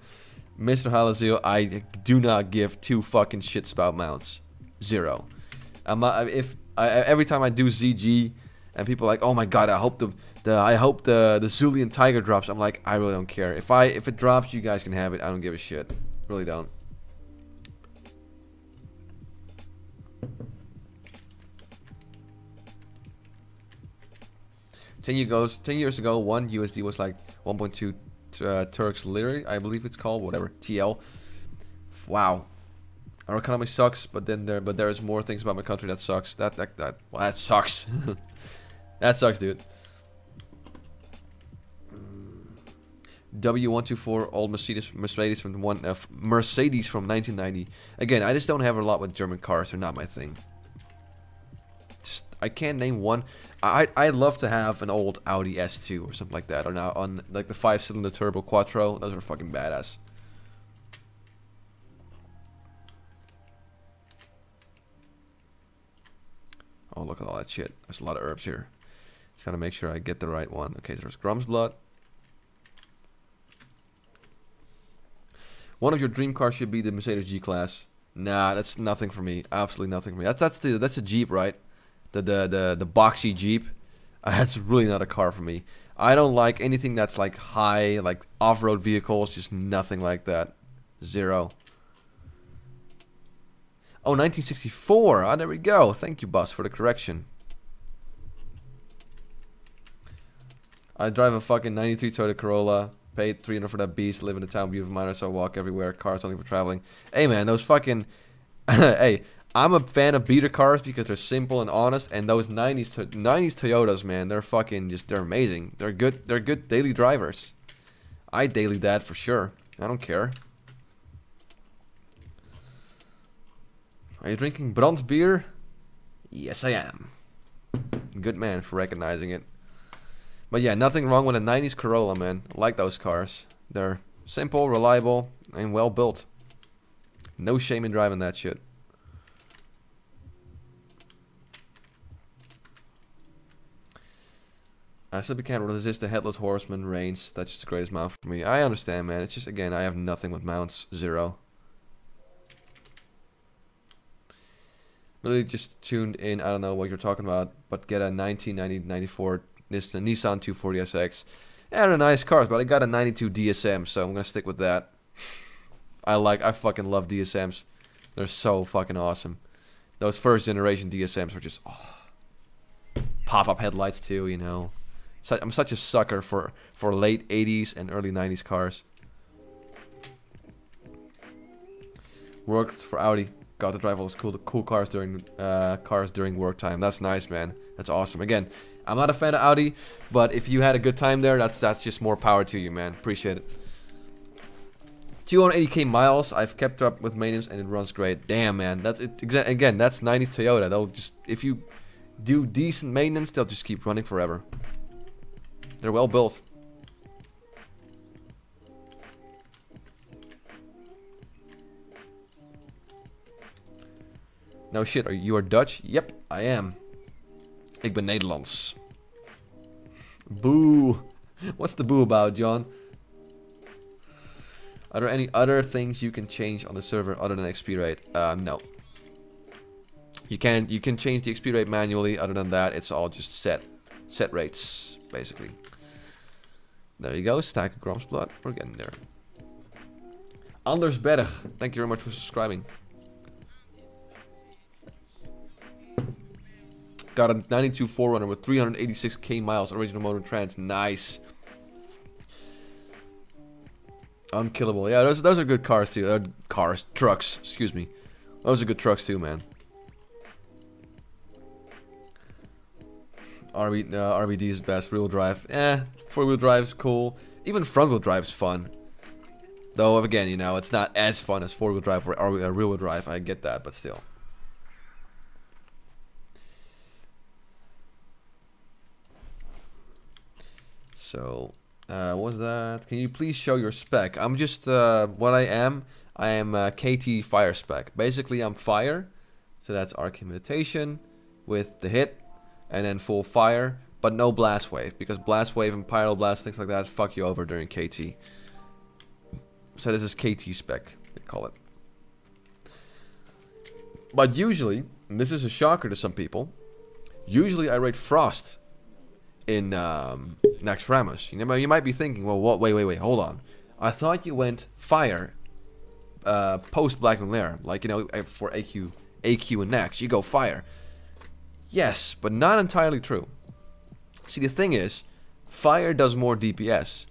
Halazio, I do not give two fucking shits about mounts. Zero. Every time I do ZG and people are like, oh my god, I hope the Zulian Tiger drops. I'm like, I really don't care. If it drops, you guys can have it. I don't give a shit. Really don't. 10 years ago, 1 USD was like 1.2 Turkish lira, I believe it's called, whatever, TL. Wow. Our economy sucks, but there's more things about my country that sucks. Well, that sucks. That sucks, dude. W124 old Mercedes from Mercedes from 1990. Again, I just don't have a lot with German cars. They're not my thing. I can't name one. I'd love to have an old Audi S2 or something like that, or now on like the 5-cylinder turbo quattro. Those are fucking badass. Oh, look at all that shit. There's a lot of herbs here. Just gotta make sure I get the right one. Okay, so there's Grum's blood. One of your dream cars should be the Mercedes G-Class. Nah, that's nothing for me. Absolutely nothing for me. That's a Jeep, right? The boxy Jeep. That's really not a car for me. I don't like anything that's like high, like off-road vehicles. Just nothing like that. Zero. Oh, 1964. Ah, there we go. Thank you, boss, for the correction. I drive a fucking 93 Toyota Corolla. Paid $300 for that beast. Live in the town, beautiful minor, so I walk everywhere. Cars only for traveling. Hey, man, those fucking... Hey, I'm a fan of beater cars because they're simple and honest. And those 90s Toyotas, man, they're fucking just... They're amazing. They're good daily drivers. I daily that for sure. I don't care. Are you drinking Brand beer? Yes, I am. Good man for recognizing it. But yeah, nothing wrong with a 90s Corolla, man. I like those cars. They're simple, reliable, and well built. No shame in driving that shit. I simply can't resist the Headless Horseman reigns. That's just the greatest mount for me. I understand, man. It's just, again, I have nothing with mounts. Zero. Literally just tuned in. I don't know what you're talking about, but get a 1994 Nissan 240SX. Yeah, they're nice cars, but I got a 92 DSM, so I'm gonna stick with that. I fucking love DSMs. They're so fucking awesome. Those first generation DSMs are just pop-up headlights too, you know. So, I'm such a sucker for late 80s and early 90s cars. Worked for Audi. Got to drive all those cool cars during work time. That's nice, man. That's awesome. Again, I'm not a fan of Audi, but if you had a good time there, that's just more power to you, man. Appreciate it. 280k miles. I've kept up with maintenance and it runs great. Damn, man. That's it. Again, that's 90s Toyota. They'll just, if you do decent maintenance, they'll just keep running forever. They're well built. No shit, you are Dutch? Yep, I am. Ik ben Nederlands. Boo. What's the boo about, John? Are there any other things you can change on the server other than XP rate? No. You can change the XP rate manually. Other than that, it's all just set rates, basically. There you go, stack of Grom's blood. We're getting there. Anders Berg, thank you very much for subscribing. Got a 92 4Runner with 386k miles, original motor trans. Nice. Unkillable. Yeah, those are good cars too. Trucks. Excuse me. Those are good trucks too, man. RBD is best. Rear-wheel drive. Four-wheel drive is cool. Even front-wheel drive is fun. Though, again, you know, it's not as fun as four-wheel drive or rear-wheel drive. I get that, but still. So, what was that? Can you please show your spec? I'm just, what I am KT fire spec. Basically, I'm fire. So that's arc imitation with the hit. And then full fire. But no blast wave. Because blast wave and pyroblast, things like that, fuck you over during KT. So this is KT spec, they call it. But usually, and this is a shocker to some people, usually I rate Frost in Naxxramas. You might be thinking, well, what? Wait, hold on. I thought you went fire post Black Lair, like, you know, for AQ and Nax, you go fire. Yes, but not entirely true. See, the thing is, fire does more DPS,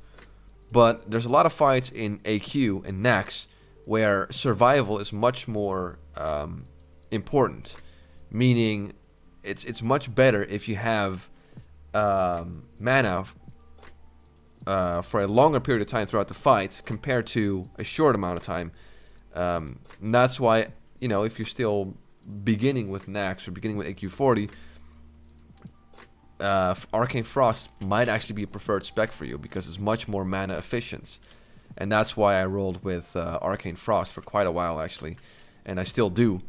but there's a lot of fights in AQ and Nax where survival is much more important. Meaning, it's much better if you have mana for a longer period of time throughout the fight compared to a short amount of time. And that's why, you know, if you're still beginning with Nax or beginning with AQ40, Arcane Frost might actually be a preferred spec for you because it's much more mana efficient. And that's why I rolled with Arcane Frost for quite a while actually, and I still do.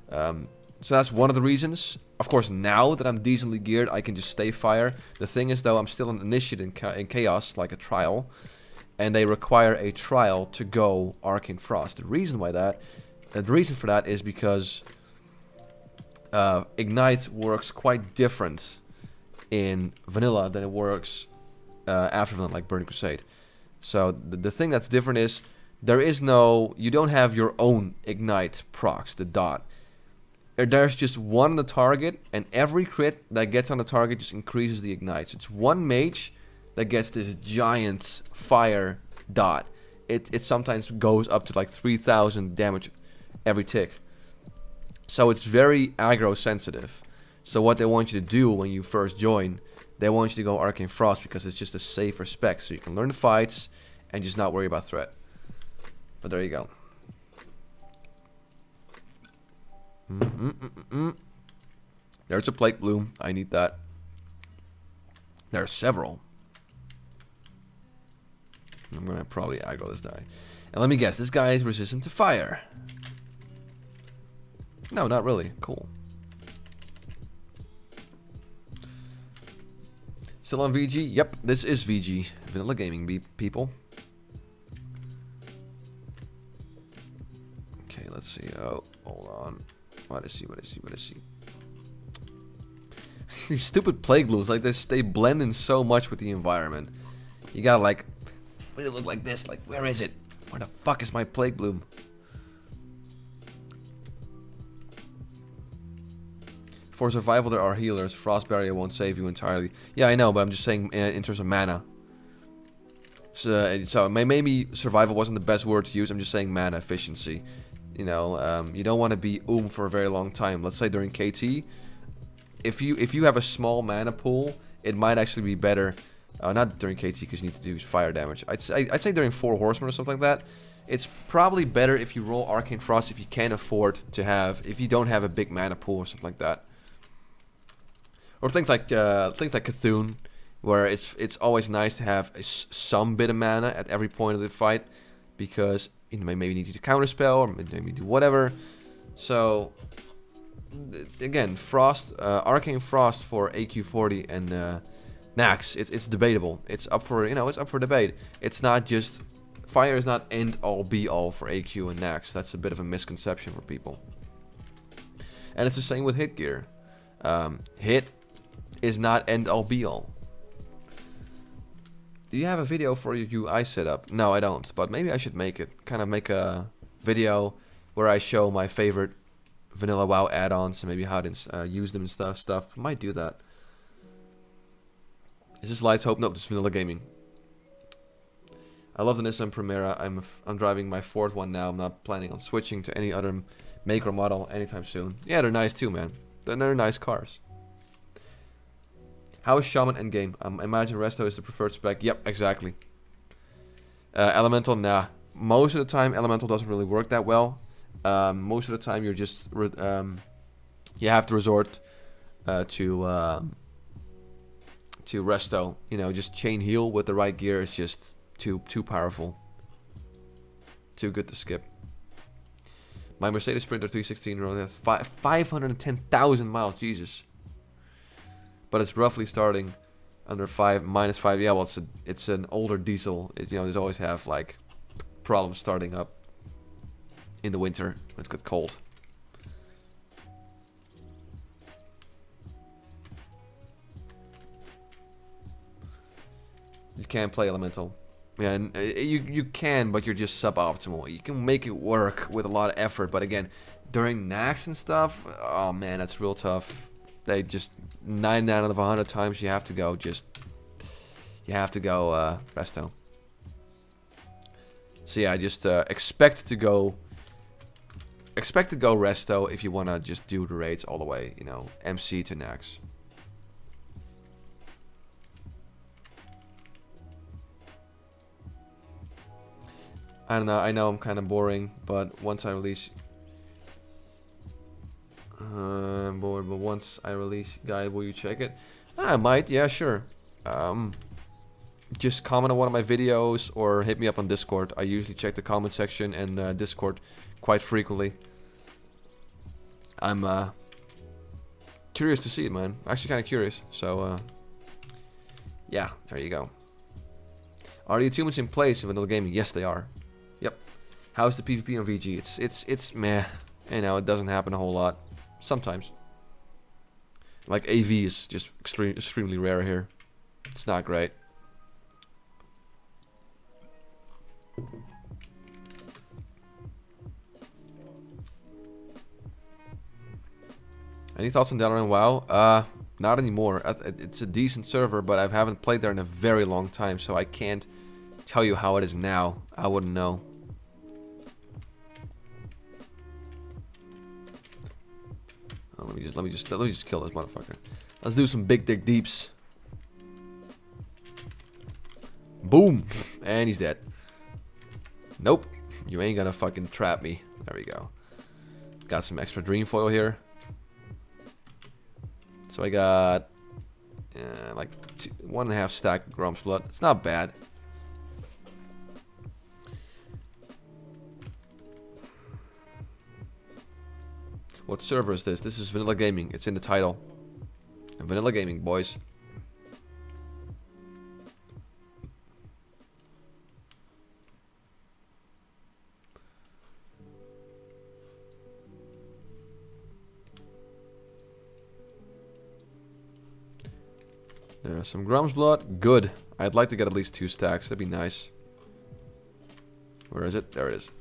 So that's one of the reasons. Of course, now that I'm decently geared, I can just stay fire. The thing is though, I'm still an initiate in Chaos, like a trial, and they require a trial to go Arcane Frost. The reason for that is because Ignite works quite different in Vanilla than it works after Vanilla, like Burning Crusade. So the thing that's different is you don't have your own Ignite procs, the dot. There's just one on the target, and every crit that gets on the target just increases the ignites. It's one mage that gets this giant fire dot. It sometimes goes up to like 3,000 damage every tick. So it's very aggro sensitive. So what they want you to do when you first join, they want you to go Arcane Frost because it's just a safer spec. So you can learn the fights and just not worry about threat. But there you go. There's a Plague Bloom. I need that. There are several. I'm gonna probably aggro this guy. And let me guess, this guy is resistant to fire. No, not really. Cool. Still on VG? Yep, this is VG. Vanillagaming, people. Okay, let's see. Oh, hold on. What is he? These stupid Plague Blooms, like they blend in so much with the environment. You gotta like, why do it look like this? Like, where is it? Where the fuck is my Plague Bloom? For survival, there are healers. Frost Barrier won't save you entirely. Yeah, I know, but I'm just saying in terms of mana. So maybe survival wasn't the best word to use. I'm just saying mana efficiency. You know, you don't want to be for a very long time. Let's say during KT, if you have a small mana pool, it might actually be better. Not during KT because you need to do fire damage. I'd say during 4 Horsemen or something like that. It's probably better if you roll Arcane Frost if you can't afford to have, if you don't have a big mana pool or something like that. Or things like Cthulhu, where it's always nice to have some bit of mana at every point of the fight, because you know, maybe need to counterspell or maybe do whatever. So again, Arcane Frost for AQ40 and Nax, it's debatable. It's up for debate. It's not just fire is not end all be all for AQ and Nax. That's a bit of a misconception for people. And it's the same with hit gear. Hit is not end all be all. Do you have a video for your UI setup? No, I don't, but maybe I should make it. Kind of make a video where I show my favorite Vanilla WoW add-ons and maybe how to use them and stuff. Might do that. Is this Lights Hope? Nope, this is Vanillagaming. I love the Nissan Primera. I'm driving my 4th one now. I'm not planning on switching to any other make or model anytime soon. Yeah, they're nice too, man. They're nice cars. How is Shaman endgame? Imagine Resto is the preferred spec. Yep, exactly. Elemental, nah. Most of the time, Elemental doesn't really work that well. Most of the time, you're just you have to resort to Resto. You know, just chain heal with the right gear is just too powerful, too good to skip. My Mercedes Sprinter 316 only has 510,000 miles. Jesus. But it's roughly starting under -5. Yeah, well, it's an older diesel. You know, there's always have like problems starting up in the winter when it's got cold. You can't play Elemental. Yeah, and you can, but you're just suboptimal. You can make it work with a lot of effort, but again, during Nax and stuff, oh man, that's real tough. They just 99 out of 100 times you have to go resto. So yeah, just expect to go resto if you wanna just do the raids all the way, you know, MC to Nax. I don't know, I know I'm kind of boring, but once I release... I'm bored, but once I release, guy, will you check it? I might, yeah, sure. Just comment on one of my videos or hit me up on Discord. I usually check the comment section and Discord quite frequently. I'm curious to see it, man. Actually kind of curious. So, yeah, there you go. Are the achievements in place in Vanillagaming? Yes, they are. Yep. How's the PvP on VG? It's meh. You know, it doesn't happen a whole lot. Sometimes. Like AV is just extremely rare here. It's not great. Any thoughts on Valorant? WoW? Not anymore. It's a decent server, but I haven't played there in a very long time, so I can't tell you how it is now. I wouldn't know. Oh, let me just kill this motherfucker. Let's do some big dick deeps. Boom, and he's dead. Nope, you ain't gonna fucking trap me. There we go. Got some extra dream foil here. So I got like 1.5 stack of Grumps blood. It's not bad. What server is this? This is Vanillagaming. It's in the title. Vanillagaming, boys. There's some Grumps blood. Good. I'd like to get at least 2 stacks. That'd be nice. Where is it? There it is.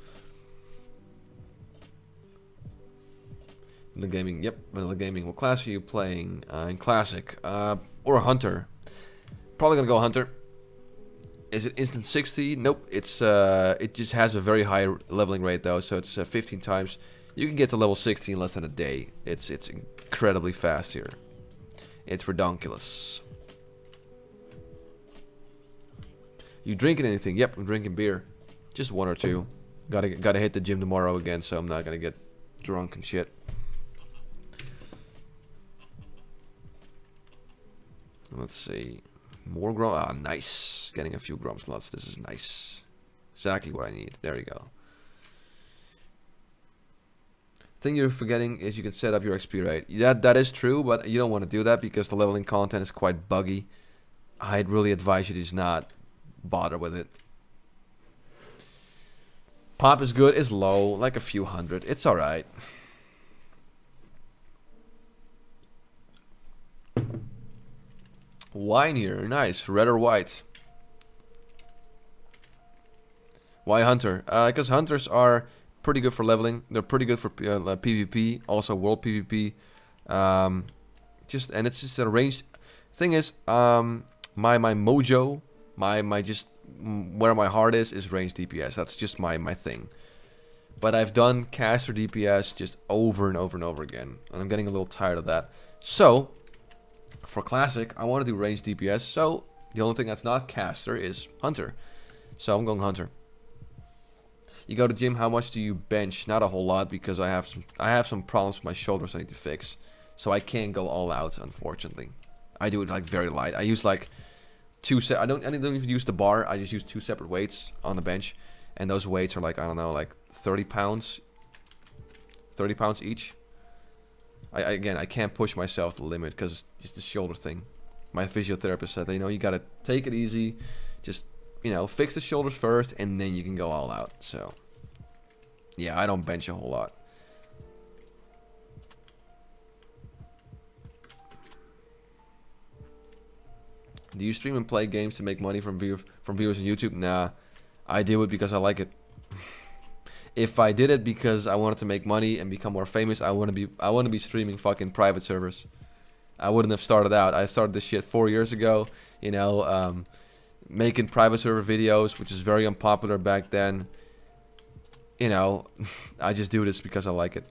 Vanillagaming. Yep, Vanillagaming. What class are you playing in Classic? Or Hunter? Probably gonna go Hunter. Is it instant 60? Nope. It's it just has a very high leveling rate though, so it's 15 times. You can get to level 60 in less than a day. It's incredibly fast here. It's redonkulous. You drinking anything? Yep, I'm drinking beer. Just 1 or 2. Gotta hit the gym tomorrow again, so I'm not gonna get drunk and shit. Let's see. More Grumps. Ah, nice. Getting a few Grumps bloods. This is nice. Exactly what I need. There you go. Thing you're forgetting is you can set up your XP rate. That is true, but you don't want to do that because the leveling content is quite buggy. I'd really advise you to just not bother with it. Pop is good. It's low, like a few hundred. It's alright. Wine here, nice. Red or white? Why Hunter? Because Hunters are pretty good for leveling. They're pretty good for PvP, also world PvP. And it's just a ranged. Thing is, my mojo, my just where my heart is ranged DPS. That's just my thing. But I've done caster DPS just over and over and over again, and I'm getting a little tired of that. So for Classic, I want to do ranged DPS, so the only thing that's not caster is Hunter. So I'm going Hunter. You go to gym, how much do you bench? Not a whole lot because I have some problems with my shoulders I need to fix. So I can't go all out, unfortunately. I do it like very light. I use like I don't even use the bar. I just use 2 separate weights on the bench, and those weights are like, I don't know, like 30 pounds. 30 pounds each. Again, I can't push myself to the limit because it's the shoulder thing. My physiotherapist said that, you know, you gotta take it easy, just, you know, fix the shoulders first, and then you can go all out. So, yeah, I don't bench a whole lot. Do you stream and play games to make money from viewers on YouTube? Nah, I do it because I like it. If I did it because I wanted to make money and become more famous, I want to be streaming fucking private servers. I wouldn't have started out. I started this shit 4 years ago, you know, making private server videos, which is very unpopular back then. You know, I just do this because I like it.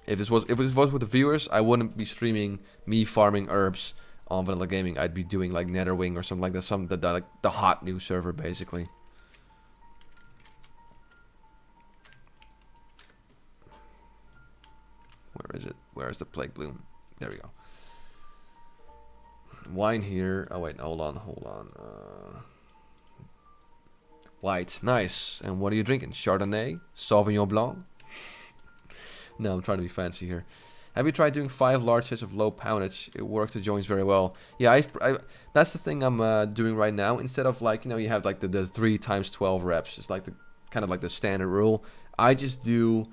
If this was with the viewers, I wouldn't be streaming me farming herbs on Vanillagaming. I'd be doing like Netherwing or something like that, like the hot new server basically. Where is it? Where is the plague bloom? There we go. Wine here. Oh wait, hold on. White, nice. And what are you drinking? Chardonnay? Sauvignon Blanc? No, I'm trying to be fancy here. Have you tried doing 5 large sets of low poundage? It works the joints very well. Yeah, that's the thing I'm doing right now. Instead of like, you know, you have like the 3 times 12 reps. It's like the kind of like the standard rule. I just do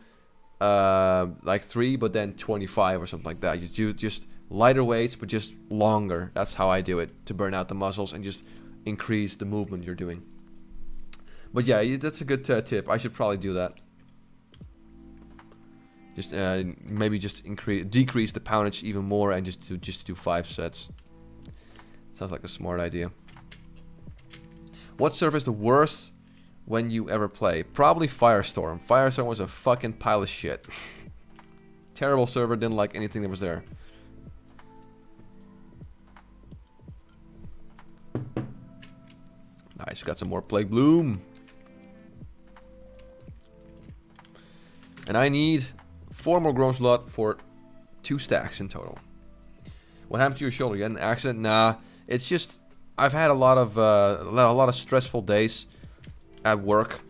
like 3, but then 25 or something like that. You do just lighter weights, but just longer. That's how I do it, to burn out the muscles and just increase the movement you're doing. But yeah, that's a good tip. I should probably do that. Just maybe just decrease the poundage even more and just do 5 sets. Sounds like a smart idea. What server is the worst when you ever play? Probably Firestorm. Firestorm was a fucking pile of shit. Terrible server, didn't like anything that was there. Nice, we got some more Plague Bloom. And I need 4 more Grown Blood for 2 stacks in total. What happened to your shoulder? You had an accident? Nah, it's just I've had a lot of stressful days at work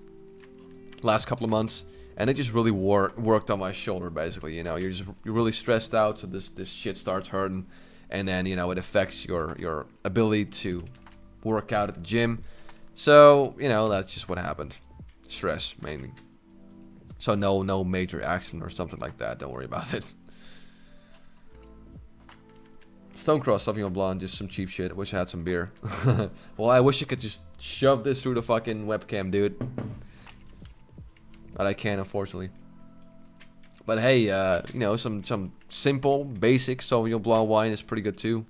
last couple of months, and it just really worked on my shoulder. Basically, you know, you're really stressed out, so this shit starts hurting, and then you know it affects your ability to work out at the gym. So you know that's just what happened. Stress mainly. So no major accident or something like that. Don't worry about it. Stonecross, Sauvignon Blanc, just some cheap shit. I wish I had some beer. Well, I wish I could just shove this through the fucking webcam, dude. But I can't, unfortunately. But hey, you know, some simple, basic Sauvignon Blanc wine is pretty good too.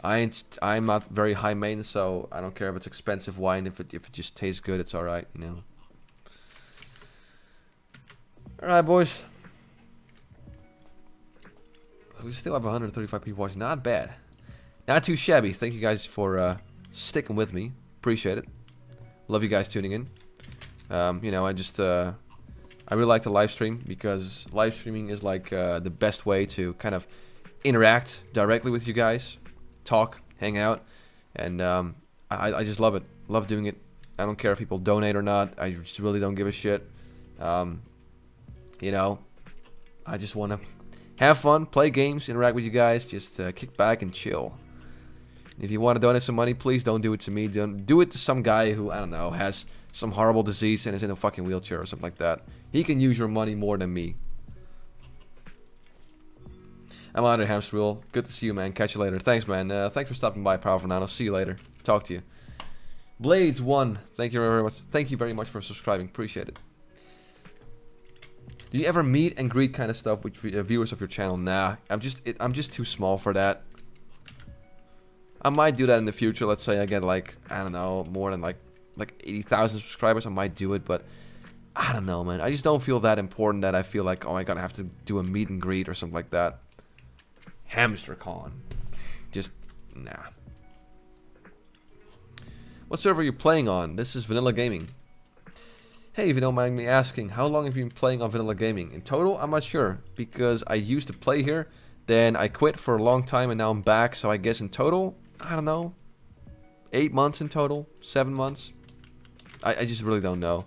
I'm not very high maintenance, so I don't care if it's expensive wine. If it just tastes good, it's all right, you know. Alright, boys. We still have 135 people watching. Not bad. Not too shabby. Thank you guys for sticking with me. Appreciate it. Love you guys tuning in. You know, I really like to live stream because live streaming is like the best way to kind of interact directly with you guys. Talk, hang out. And I just love it. Love doing it. I don't care if people donate or not. I just really don't give a shit. You know, I just want to have fun, play games, interact with you guys, just kick back and chill. If you want to donate some money, please don't do it to me. Don't do it to some guy who, I don't know, has some horrible disease and is in a fucking wheelchair or something like that. He can use your money more than me. I'm out of Hamster Wheel. Good to see you, man. Catch you later. Thanks, man. Thanks for stopping by, Powerful Nano. See you later. Talk to you. Blades1, thank you very much. Thank you very much for subscribing. Appreciate it. Do you ever meet and greet kind of stuff with viewers of your channel? Nah, I'm just too small for that. I might do that in the future. Let's say I get like, I don't know, more than like 80,000 subscribers. I might do it, but I don't know, man. I just don't feel that important that I feel like, oh, I gotta have to do a meet and greet or something like that. HamsterCon. Just, nah. What server are you playing on? This is Vanillagaming. Hey, if you don't mind me asking, how long have you been playing on Vanillagaming? In total, I'm not sure, because I used to play here, then I quit for a long time, and now I'm back, so I guess in total, I don't know, 8 months in total, 7 months? I just really don't know.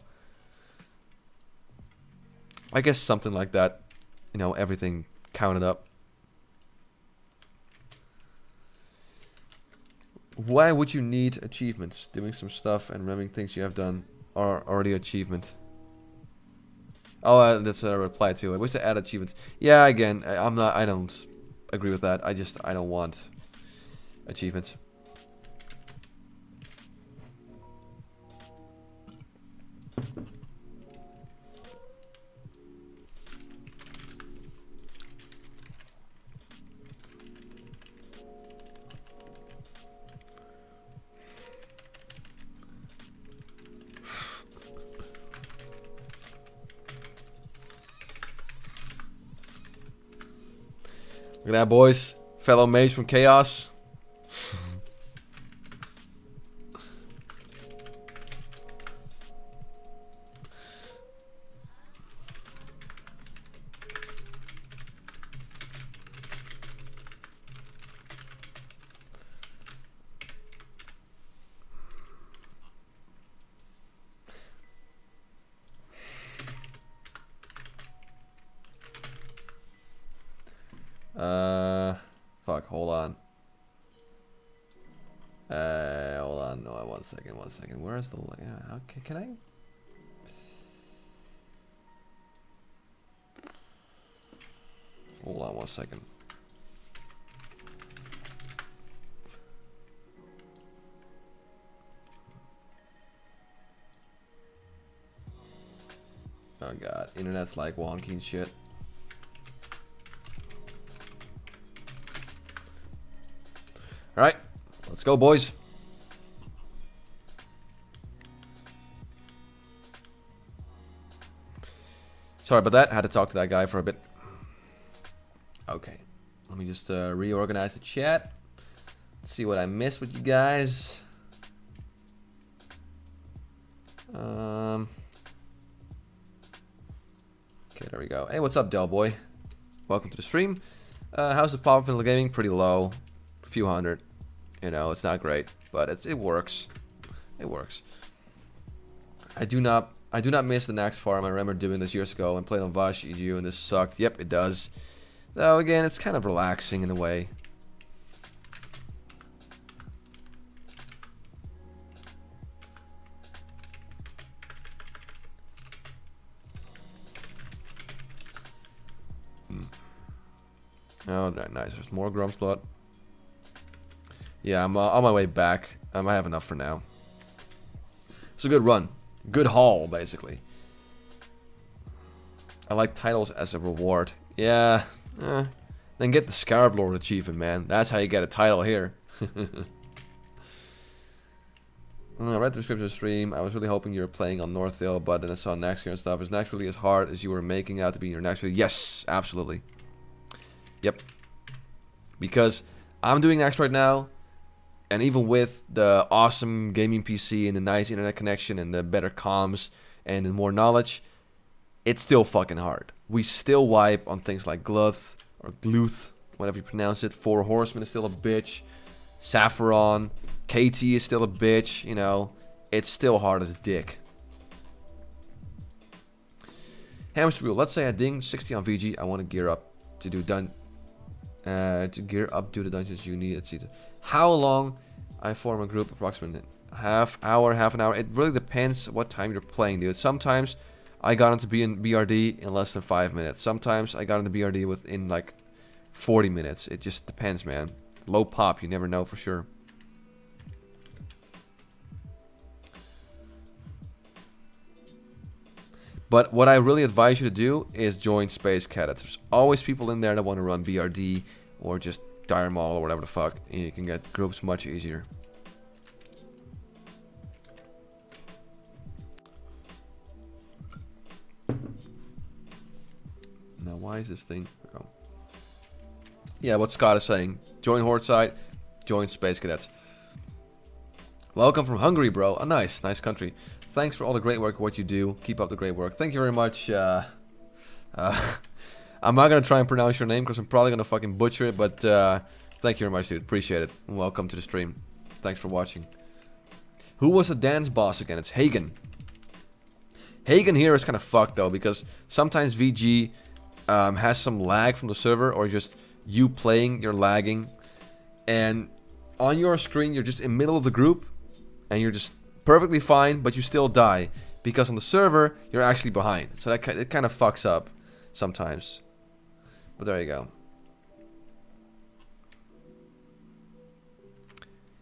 I guess something like that, you know, everything counted up. Why would you need achievements? Doing some stuff and remembering things you have done are already achievement. Oh, that's a reply to it. I wish to add achievements. Yeah, again, I don't agree with that. I don't want achievements. Look at that, boys. Fellow mage from Chaos. Fuck, hold on. Hold on. No, one second. Where's the... how can I... Hold on 1 second. Oh god, internet's like wonky and shit. Alright, let's go, boys. Sorry about that, had to talk to that guy for a bit. Okay, let me just reorganize the chat. See what I missed with you guys. Okay, there we go. Hey, what's up, Del Boy? Welcome to the stream. How's the pop of Vanillagaming? Pretty low, a few hundred. You know, it's not great, but it works. It works. I do not miss the Naxx farm. I remember doing this years ago and played on Vash EGU, and this sucked. Yep, it does. Though again, it's kind of relaxing in a way. Oh, nice. There's more Grump's blood. Yeah, I'm on my way back. I have enough for now. It's a good run. Good haul, basically. I like titles as a reward. Yeah. Then get the Scarab Lord achievement, man. That's how you get a title here. I read the description of the stream. I was really hoping you were playing on Northdale, but then I saw Naxx here and stuff. Is Naxx really as hard as you were making out to be in your Naxx video? Yes, absolutely. Yep. Because I'm doing Naxx right now, and even with the awesome gaming PC and the nice internet connection and the better comms and the more knowledge, it's still fucking hard. We still wipe on things like Gluth or Gluth, whatever you pronounce it. Four Horsemen is still a bitch. Saffron, KT is still a bitch. You know, it's still hard as a dick. Hamster wheel. Let's say I ding 60 on VG. I want to gear up to do do the dungeons you need. Let's see. How long I form a group? Approximately half an hour. It really depends what time you're playing, dude. Sometimes I got into BRD in less than 5 minutes. Sometimes I got into BRD within like 40 minutes. It just depends, man. Low pop, you never know for sure. But what I really advise you to do is join Space Cadets. There's always people in there that want to run BRD or just Dire Maul or whatever the fuck. And you can get groups much easier. Now, why is this thing? Oh. Yeah, what Scott is saying. Join Horde side, join Space Cadets. Welcome from Hungary, bro. Nice country. Thanks for all the great work, what you do. Keep up the great work. Thank you very much. I'm not going to try and pronounce your name because I'm probably going to fucking butcher it, but thank you very much, dude. Appreciate it. Welcome to the stream. Thanks for watching. Who was the dance boss again? It's Hagen. Hagen here is kind of fucked, though, because sometimes VG has some lag from the server, or just you playing, you're lagging. And on your screen, you're just in the middle of the group, and you're just perfectly fine, but you still die. Because on the server, you're actually behind. So that it kind of fucks up sometimes. But there you go.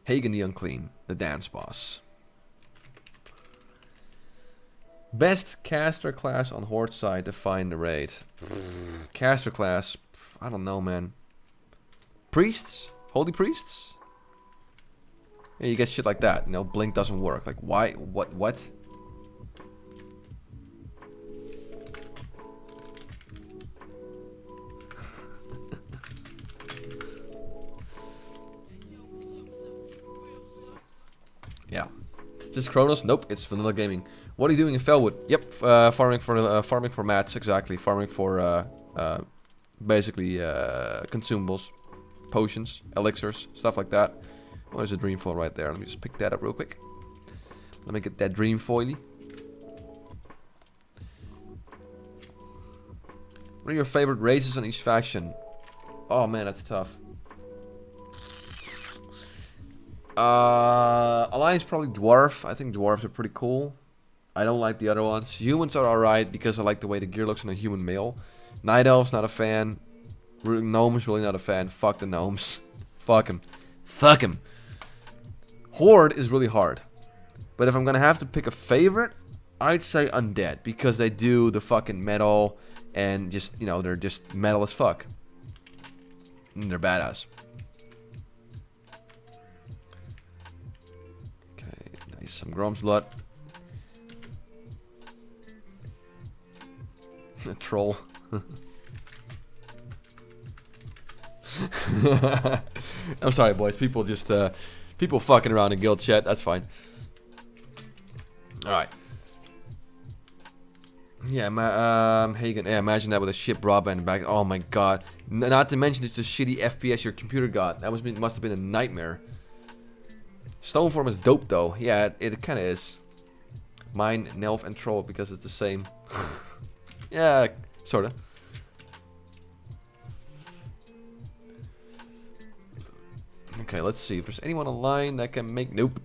Hagen the Unclean, the dance boss. Best caster class on Horde side to find the raid. Caster class, I don't know, man. Priests? Holy priests? Yeah, you get shit like that. You know, blink doesn't work. Like, why? What? Just Kronos? Nope, it's Vanillagaming. What are you doing in Felwood? Yep, farming for mats, exactly. Farming for basically consumables, potions, elixirs, stuff like that. Oh, there's a dream foil right there. Let me just pick that up real quick. Let me get that dream foily. What are your favorite races on each faction? Oh man, that's tough. Alliance probably Dwarf. I think Dwarves are pretty cool. I don't like the other ones. Humans are alright because I like the way the gear looks on a human male. Night Elves, not a fan. Gnomes, really not a fan. Fuck the gnomes. Fuck them. Fuck them. Horde is really hard. But if I'm gonna have to pick a favorite, I'd say Undead. Because they do the fucking metal and just, you know, they're just metal as fuck. And they're badass. Some Grom's blood. A troll. I'm sorry, boys. People just people fucking around in guild chat. That's fine. All right. Yeah, Hagen. Yeah, imagine that with a shit broadband in the back. Oh my god. Not to mention it's the shitty FPS your computer got. That must have been a nightmare. Stoneform is dope though. Yeah, it kind of is. Mine, Nelf, and Troll because it's the same. Yeah, sorta. Okay, let's see if there's anyone online that can make. Nope.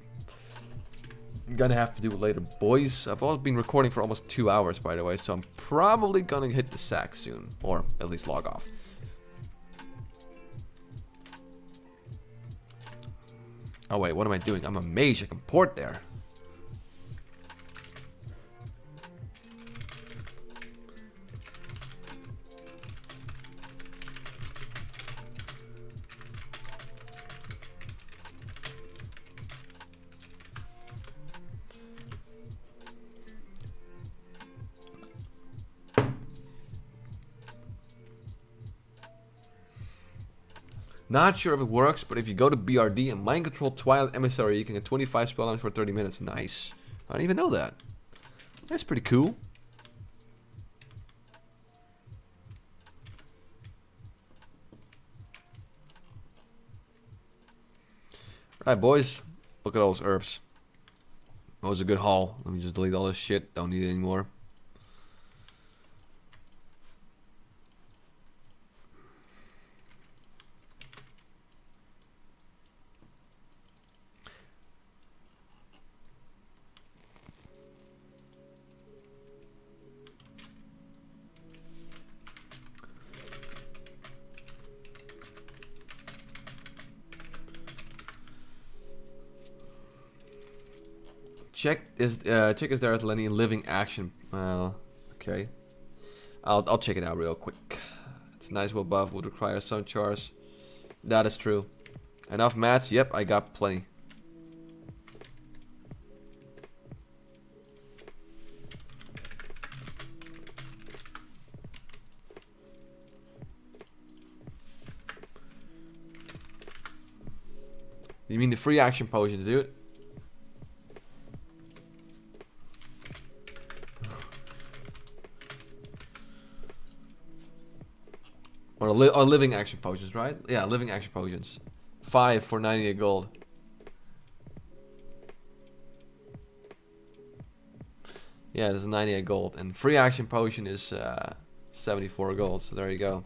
I'm gonna have to do it later, boys. I've always been recording for almost 2 hours, by the way, so I'm probably gonna hit the sack soon, or at least log off. Oh wait, what am I doing? I'm a mage, I can port there. Not sure if it works, but if you go to BRD and Mind Control Twilight Emissary, you can get 25 spell damage for 30 minutes. Nice. I didn't even know that. That's pretty cool. Alright, boys. Look at all those herbs. That was a good haul. Let me just delete all this shit. Don't need it anymore. Check is there at any living action? Okay. I'll check it out real quick. It's a nice buff, would require some chars. That is true. Enough mats? Yep, I got plenty. You mean the free action potion, dude? Or living action potions, right? Yeah, living action potions. 5 for 98 gold. Yeah, there's 98 gold. And free action potion is 74 gold. So there you go.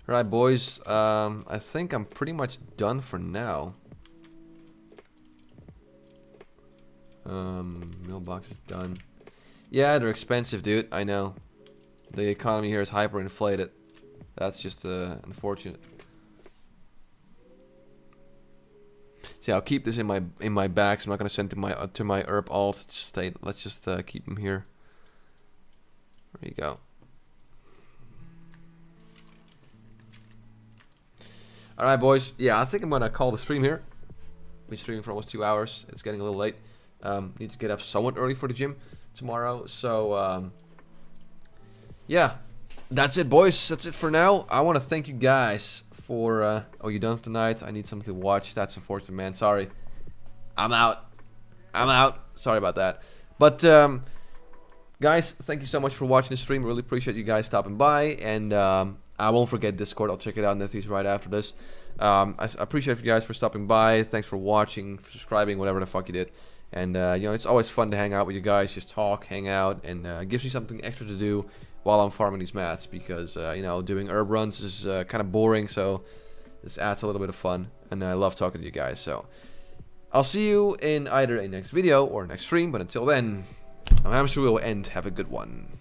Alright, boys. I think I'm pretty much done for now. Mailbox is done. Yeah, they're expensive, dude. I know. The economy here is hyperinflated. That's just unfortunate. See, I'll keep this in my bags. I'm not gonna send to my herb alt. Let's just keep them here. There you go. All right, boys. Yeah, I think I'm gonna call the stream here. Been streaming for almost 2 hours. It's getting a little late. Need to get up somewhat early for the gym tomorrow. So yeah, that's it, boys. That's it for now. I want to thank you guys for... oh, you done tonight? I need something to watch. That's unfortunate, man. Sorry. I'm out. I'm out. Sorry about that. But, guys, thank you so much for watching the stream. Really appreciate you guys stopping by. And I won't forget Discord. I'll check it out in the right after this. I appreciate you guys for stopping by. Thanks for watching, for subscribing, whatever the fuck you did. And, you know, it's always fun to hang out with you guys. Just talk, hang out, and gives me something extra to do while I'm farming these mats. Because, you know, doing herb runs is kind of boring. So this adds a little bit of fun. And I love talking to you guys. So I'll see you in either a next video or next stream. But until then, I'm sure we'll end. Have a good one.